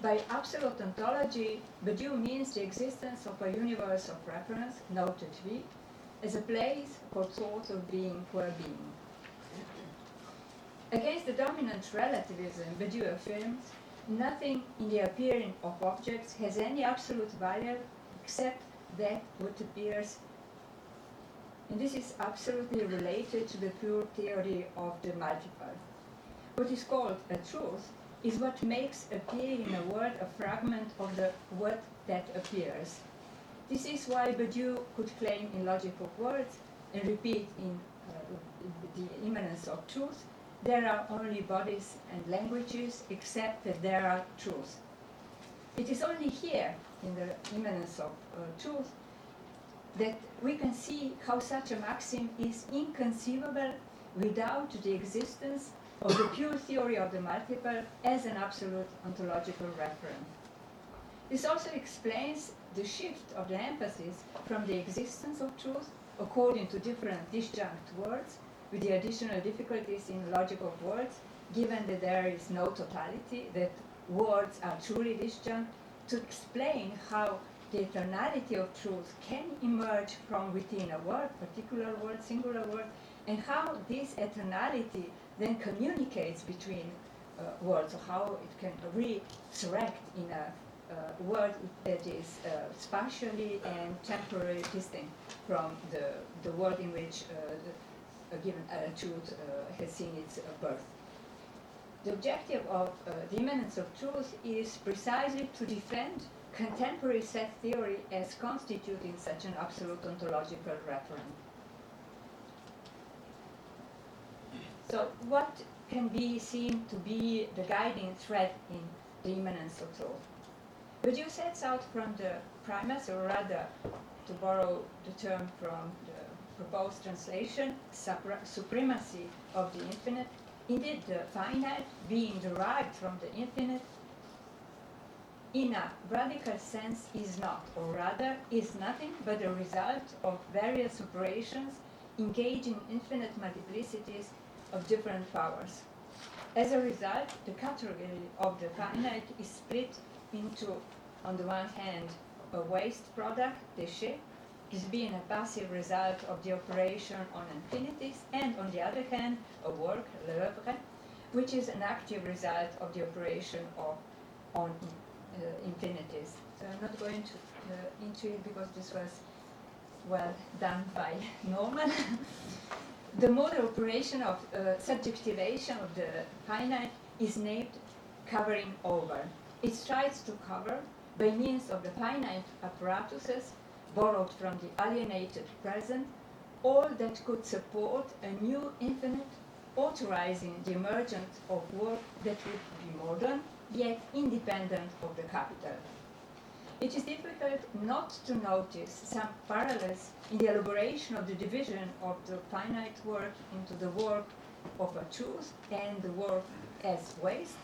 By absolute ontology, Badiou means the existence of a universe of reference, noted V, as a place for thought of being for a being. Against the dominant relativism, Badiou affirms, nothing in the appearing of objects has any absolute value except that what appears. And this is absolutely related to the pure theory of the multiple. What is called a truth is what makes appear in a word a fragment of the what that appears. This is why Badiou could claim in Logic of Words and repeat in the Immanence of Truth, there are only bodies and languages except that there are truths. It is only here, in the Immanence of Truth, that we can see how such a maxim is inconceivable without the existence of the pure theory of the multiple as an absolute ontological referent. This also explains the shift of the emphasis from the existence of truth according to different disjunct words, with the additional difficulties in Logic of Words, given that there is no totality, that words are truly disjunct, to explain how the eternality of truth can emerge from within a word, particular word, singular word, and how this eternality then communicates between words, or how it can resurrect in a word that is spatially and temporally distinct from the word in which a given truth has seen its birth. The objective of the Immanence of Truth is precisely to defend contemporary set theory as constituting such an absolute ontological referent. So what can be seen to be the guiding thread in the immanence of truth? Badiou sets out from the premise, or rather, to borrow the term from the proposed translation, supremacy of the infinite. Indeed, the finite, being derived from the infinite, in a radical sense is not, or rather is nothing but a result of various operations engaging infinite multiplicities of different powers. As a result, the category of the finite is split into, on the one hand, a waste product, déchet, this being a passive result of the operation on infinities, and on the other hand, a work, l'œuvre, which is an active result of the operation on infinities. So I'm not going into it because this was well done by Norman. The mode of operation of subjectivation of the finite is named covering over. It tries to cover, by means of the finite apparatuses borrowed from the alienated present, all that could support a new infinite, authorizing the emergence of work that would be modern, yet independent of the capital. It is difficult not to notice some parallels in the elaboration of the division of the finite work into the work of a truth and the work as waste,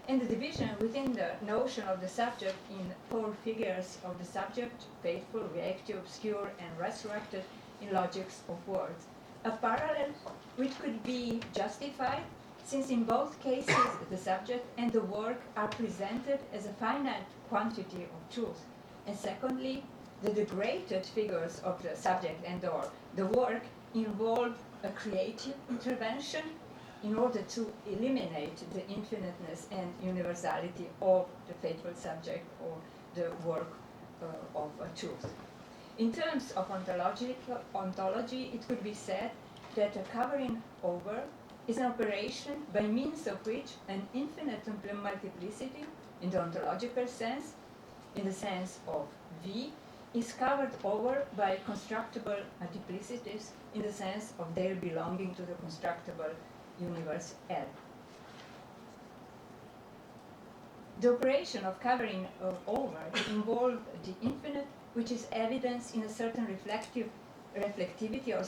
and the division within the notion of the subject in 4 figures of the subject, faithful, reactive, obscure, and resurrected in logics of words. A parallel which could be justified, since in both cases the subject and the work are presented as a finite quantity of truth, and secondly, the degraded figures of the subject and or the work involve a creative intervention in order to eliminate the infiniteness and universality of the faithful subject or the work of a truth. In terms of ontology, it could be said that a covering over is an operation by means of which an infinite multiplicity, in the ontological sense, in the sense of V, is covered over by constructible multiplicities in the sense of their belonging to the constructible universe L. The operation of covering over involves the infinite, which is evidenced in a certain reflectivity or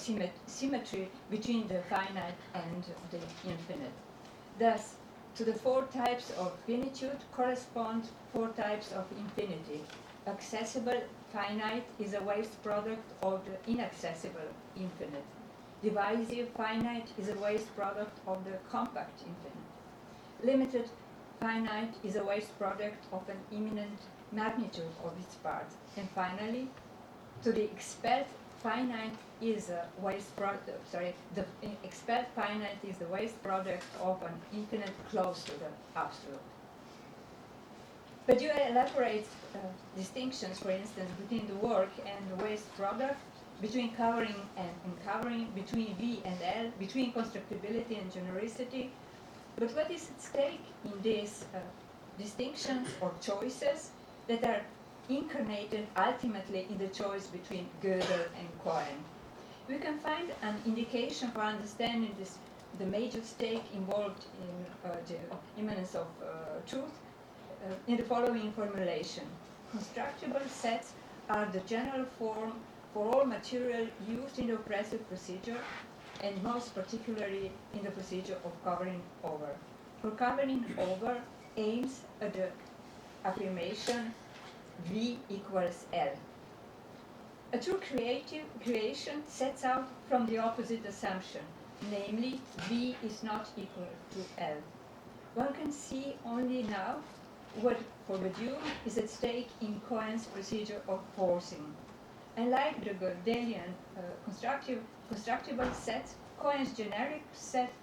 symmetry between the finite and the infinite. Thus, to the 4 types of finitude correspond 4 types of infinity. Accessible finite is a waste product of the inaccessible infinite. Divisive finite is a waste product of the compact infinite. Limited finite is a waste product of an imminent magnitude of its parts. And finally, to the expelled finite is a waste product, the expelled finite is the waste product of an infinite close to the absolute. Badiou elaborates distinctions, for instance, between the work and the waste product, between covering and uncovering, between V and L, between constructibility and genericity. But what is at stake in these distinctions or choices that are incarnated ultimately in the choice between Gödel and Cohen? We can find an indication for understanding the major stake involved in the immanence of truth in the following formulation. Constructible sets are the general form for all material used in the oppressive procedure, and most particularly in the procedure of covering over. For covering over aims at the affirmation V equals L. A true creation sets out from the opposite assumption, namely V is not equal to L. One can see only now what for Badiou is at stake in Cohen's procedure of forcing. Unlike the Gödelian constructible set, Cohen's generic set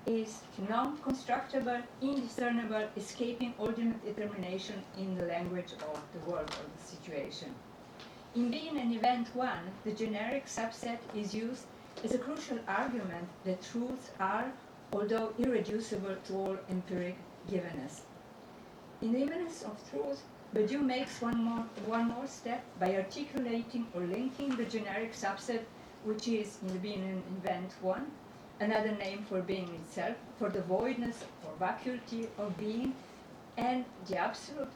is non-constructible, indiscernible, escaping ultimate determination in the language of the world or the situation. In being an event 1, the generic subset is used as a crucial argument that truths are, although irreducible to all empiric givenness. In the immanence of truth, Badiou makes one more step by articulating or linking the generic subset, which is in the being an event 1, another name for being itself, for the voidness or vacuity of being, and the absolute,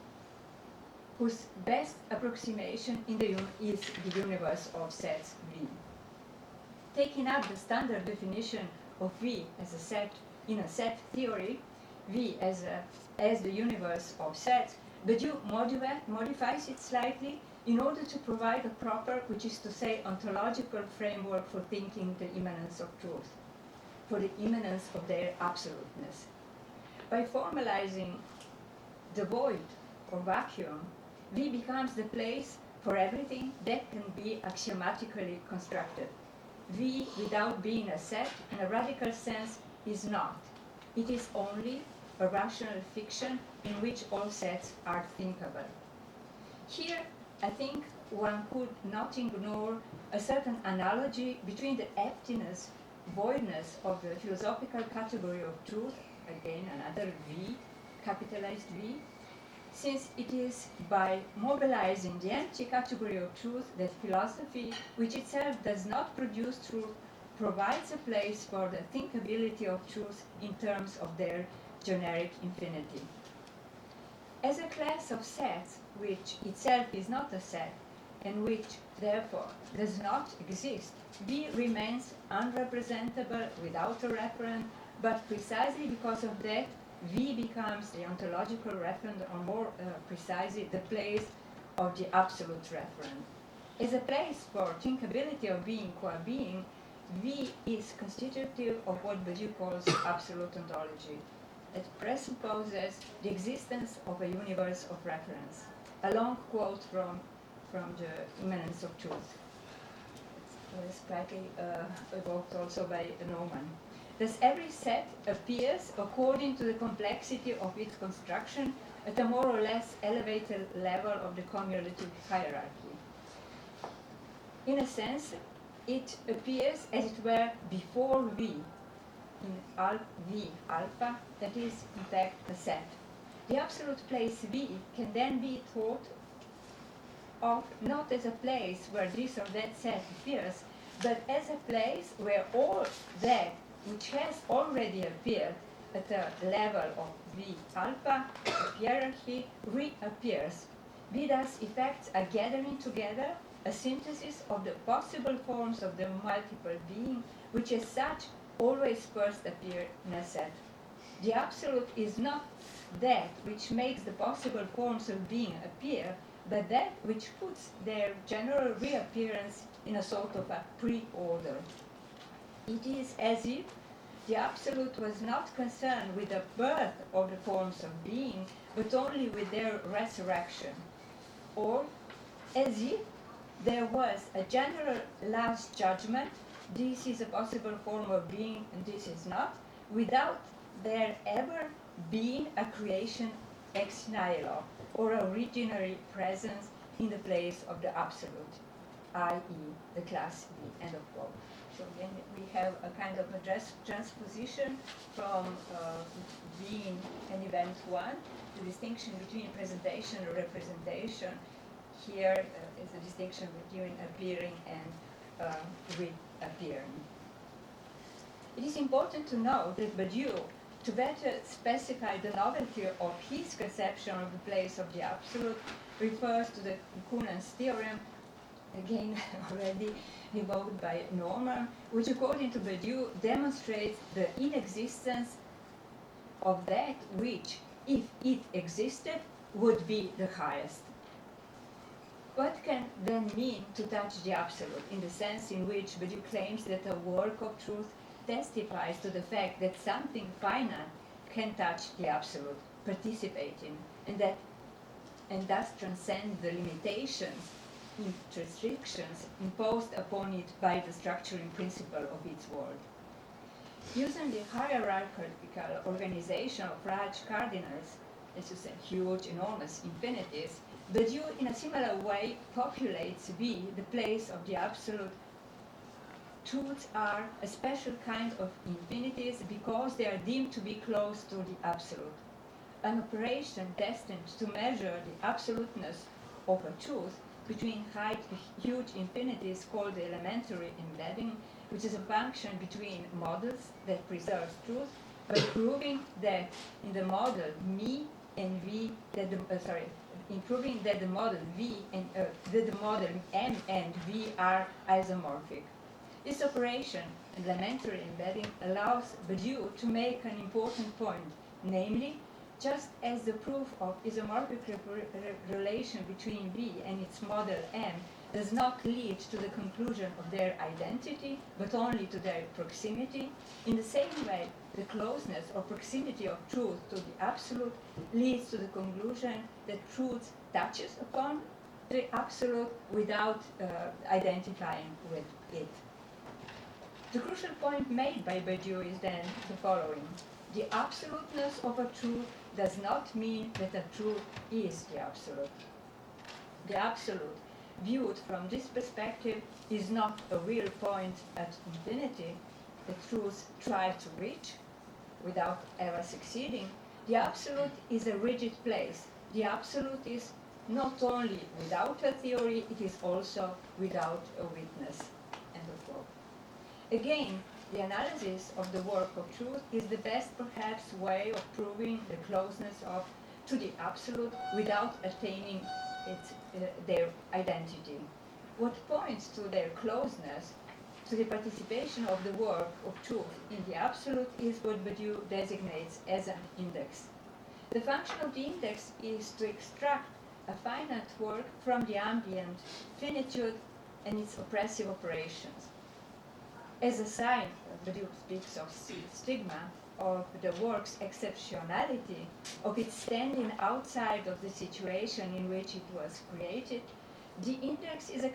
whose best approximation in is the universe of sets V. Taking up the standard definition of V as a set in a set theory, V as the universe of sets, Badiou modifies it slightly in order to provide a proper, which is to say, ontological framework for thinking the immanence of truth, for the immanence of their absoluteness. By formalizing the void or vacuum, V becomes the place for everything that can be axiomatically constructed. V, without being a set, in a radical sense, is not. It is only a rational fiction in which all sets are thinkable. Here, I think one could not ignore a certain analogy between the emptiness, voidness of the philosophical category of truth, again another V, capitalized V, since it is by mobilizing the empty category of truth that philosophy, which itself does not produce truth, provides a place for the thinkability of truth in terms of their generic infinity. As a class of sets, which itself is not a set, and which, therefore, does not exist, V remains unrepresentable without a referent, but precisely because of that, V becomes the ontological referent, or more precisely, the place of the absolute referent. As a place for thinkability of being qua being, V is constitutive of what Badiou calls absolute ontology. It presupposes the existence of a universe of reference. A long quote from the Immanence of Truth. It's slightly evoked also by Norman. Thus, every set appears according to the complexity of its construction at a more or less elevated level of the cumulative hierarchy. In a sense, it appears, as it were, before V, in V alpha, that is, in fact, a set. The absolute place V can then be thought of not as a place where this or that set appears, but as a place where all that which has already appeared at the level of V alpha, of hierarchy, reappears. V thus effects a gathering together, a synthesis of the possible forms of the multiple being, which as such always first appear in a set. The absolute is not that which makes the possible forms of being appear, but that which puts their general reappearance in a sort of a pre-order. It is as if the absolute was not concerned with the birth of the forms of being, but only with their resurrection. Or as if there was a general last judgment, this is a possible form of being and this is not, without there ever being a creation ex nihilo, or a originary presence in the place of the absolute, i.e. the class B, end of quote. So again, we have a kind of a transposition from being an event one, the distinction between presentation and representation. Here is a distinction between appearing and reappearing. It is important to note that Badiou, to better specify the novelty of his conception of the place of the absolute, refers to the Kuhnen's theorem, again already evoked by Norman, which according to Badiou demonstrates the inexistence of that which, if it existed, would be the highest. What can then mean to touch the absolute, in the sense in which Badiou claims that a work of truth testifies to the fact that something finite can touch the absolute, participate in, and thus transcend the limitations, restrictions imposed upon it by the structuring principle of its world. Using the hierarchical organization of large cardinals, as you said, huge, enormous infinities, Badiou in a similar way populates V, the place of the absolute. Truths are a special kind of infinities because they are deemed to be close to the absolute. An operation destined to measure the absoluteness of a truth between huge infinities called the elementary embedding, which is a function between models that preserves truth by proving that in the model me and v, that the, proving that the model v and that the model m and v are isomorphic. This operation, elementary embedding, allows Badiou to make an important point, namely, just as the proof of isomorphic relation between V and its model M does not lead to the conclusion of their identity, but only to their proximity, in the same way, the closeness or proximity of truth to the absolute leads to the conclusion that truth touches upon the absolute without identifying with it. The crucial point made by Badiou is then the following. The absoluteness of a truth does not mean that a truth is the absolute. The absolute, viewed from this perspective, is not a real point at infinity that truths try to reach without ever succeeding. The absolute is a rigid place. The absolute is not only without a theory, it is also without a witness. End of quote. Again, the analysis of the work of truth is the best perhaps way of proving the closeness to the absolute without attaining their identity. What points to their closeness to the participation of the work of truth in the absolute is what Badiou designates as an index. The function of the index is to extract a finite work from the ambient finitude and its oppressive operations. As a sign, Badiou speaks of stigma, of the work's exceptionality, of its standing outside of the situation in which it was created, the index is a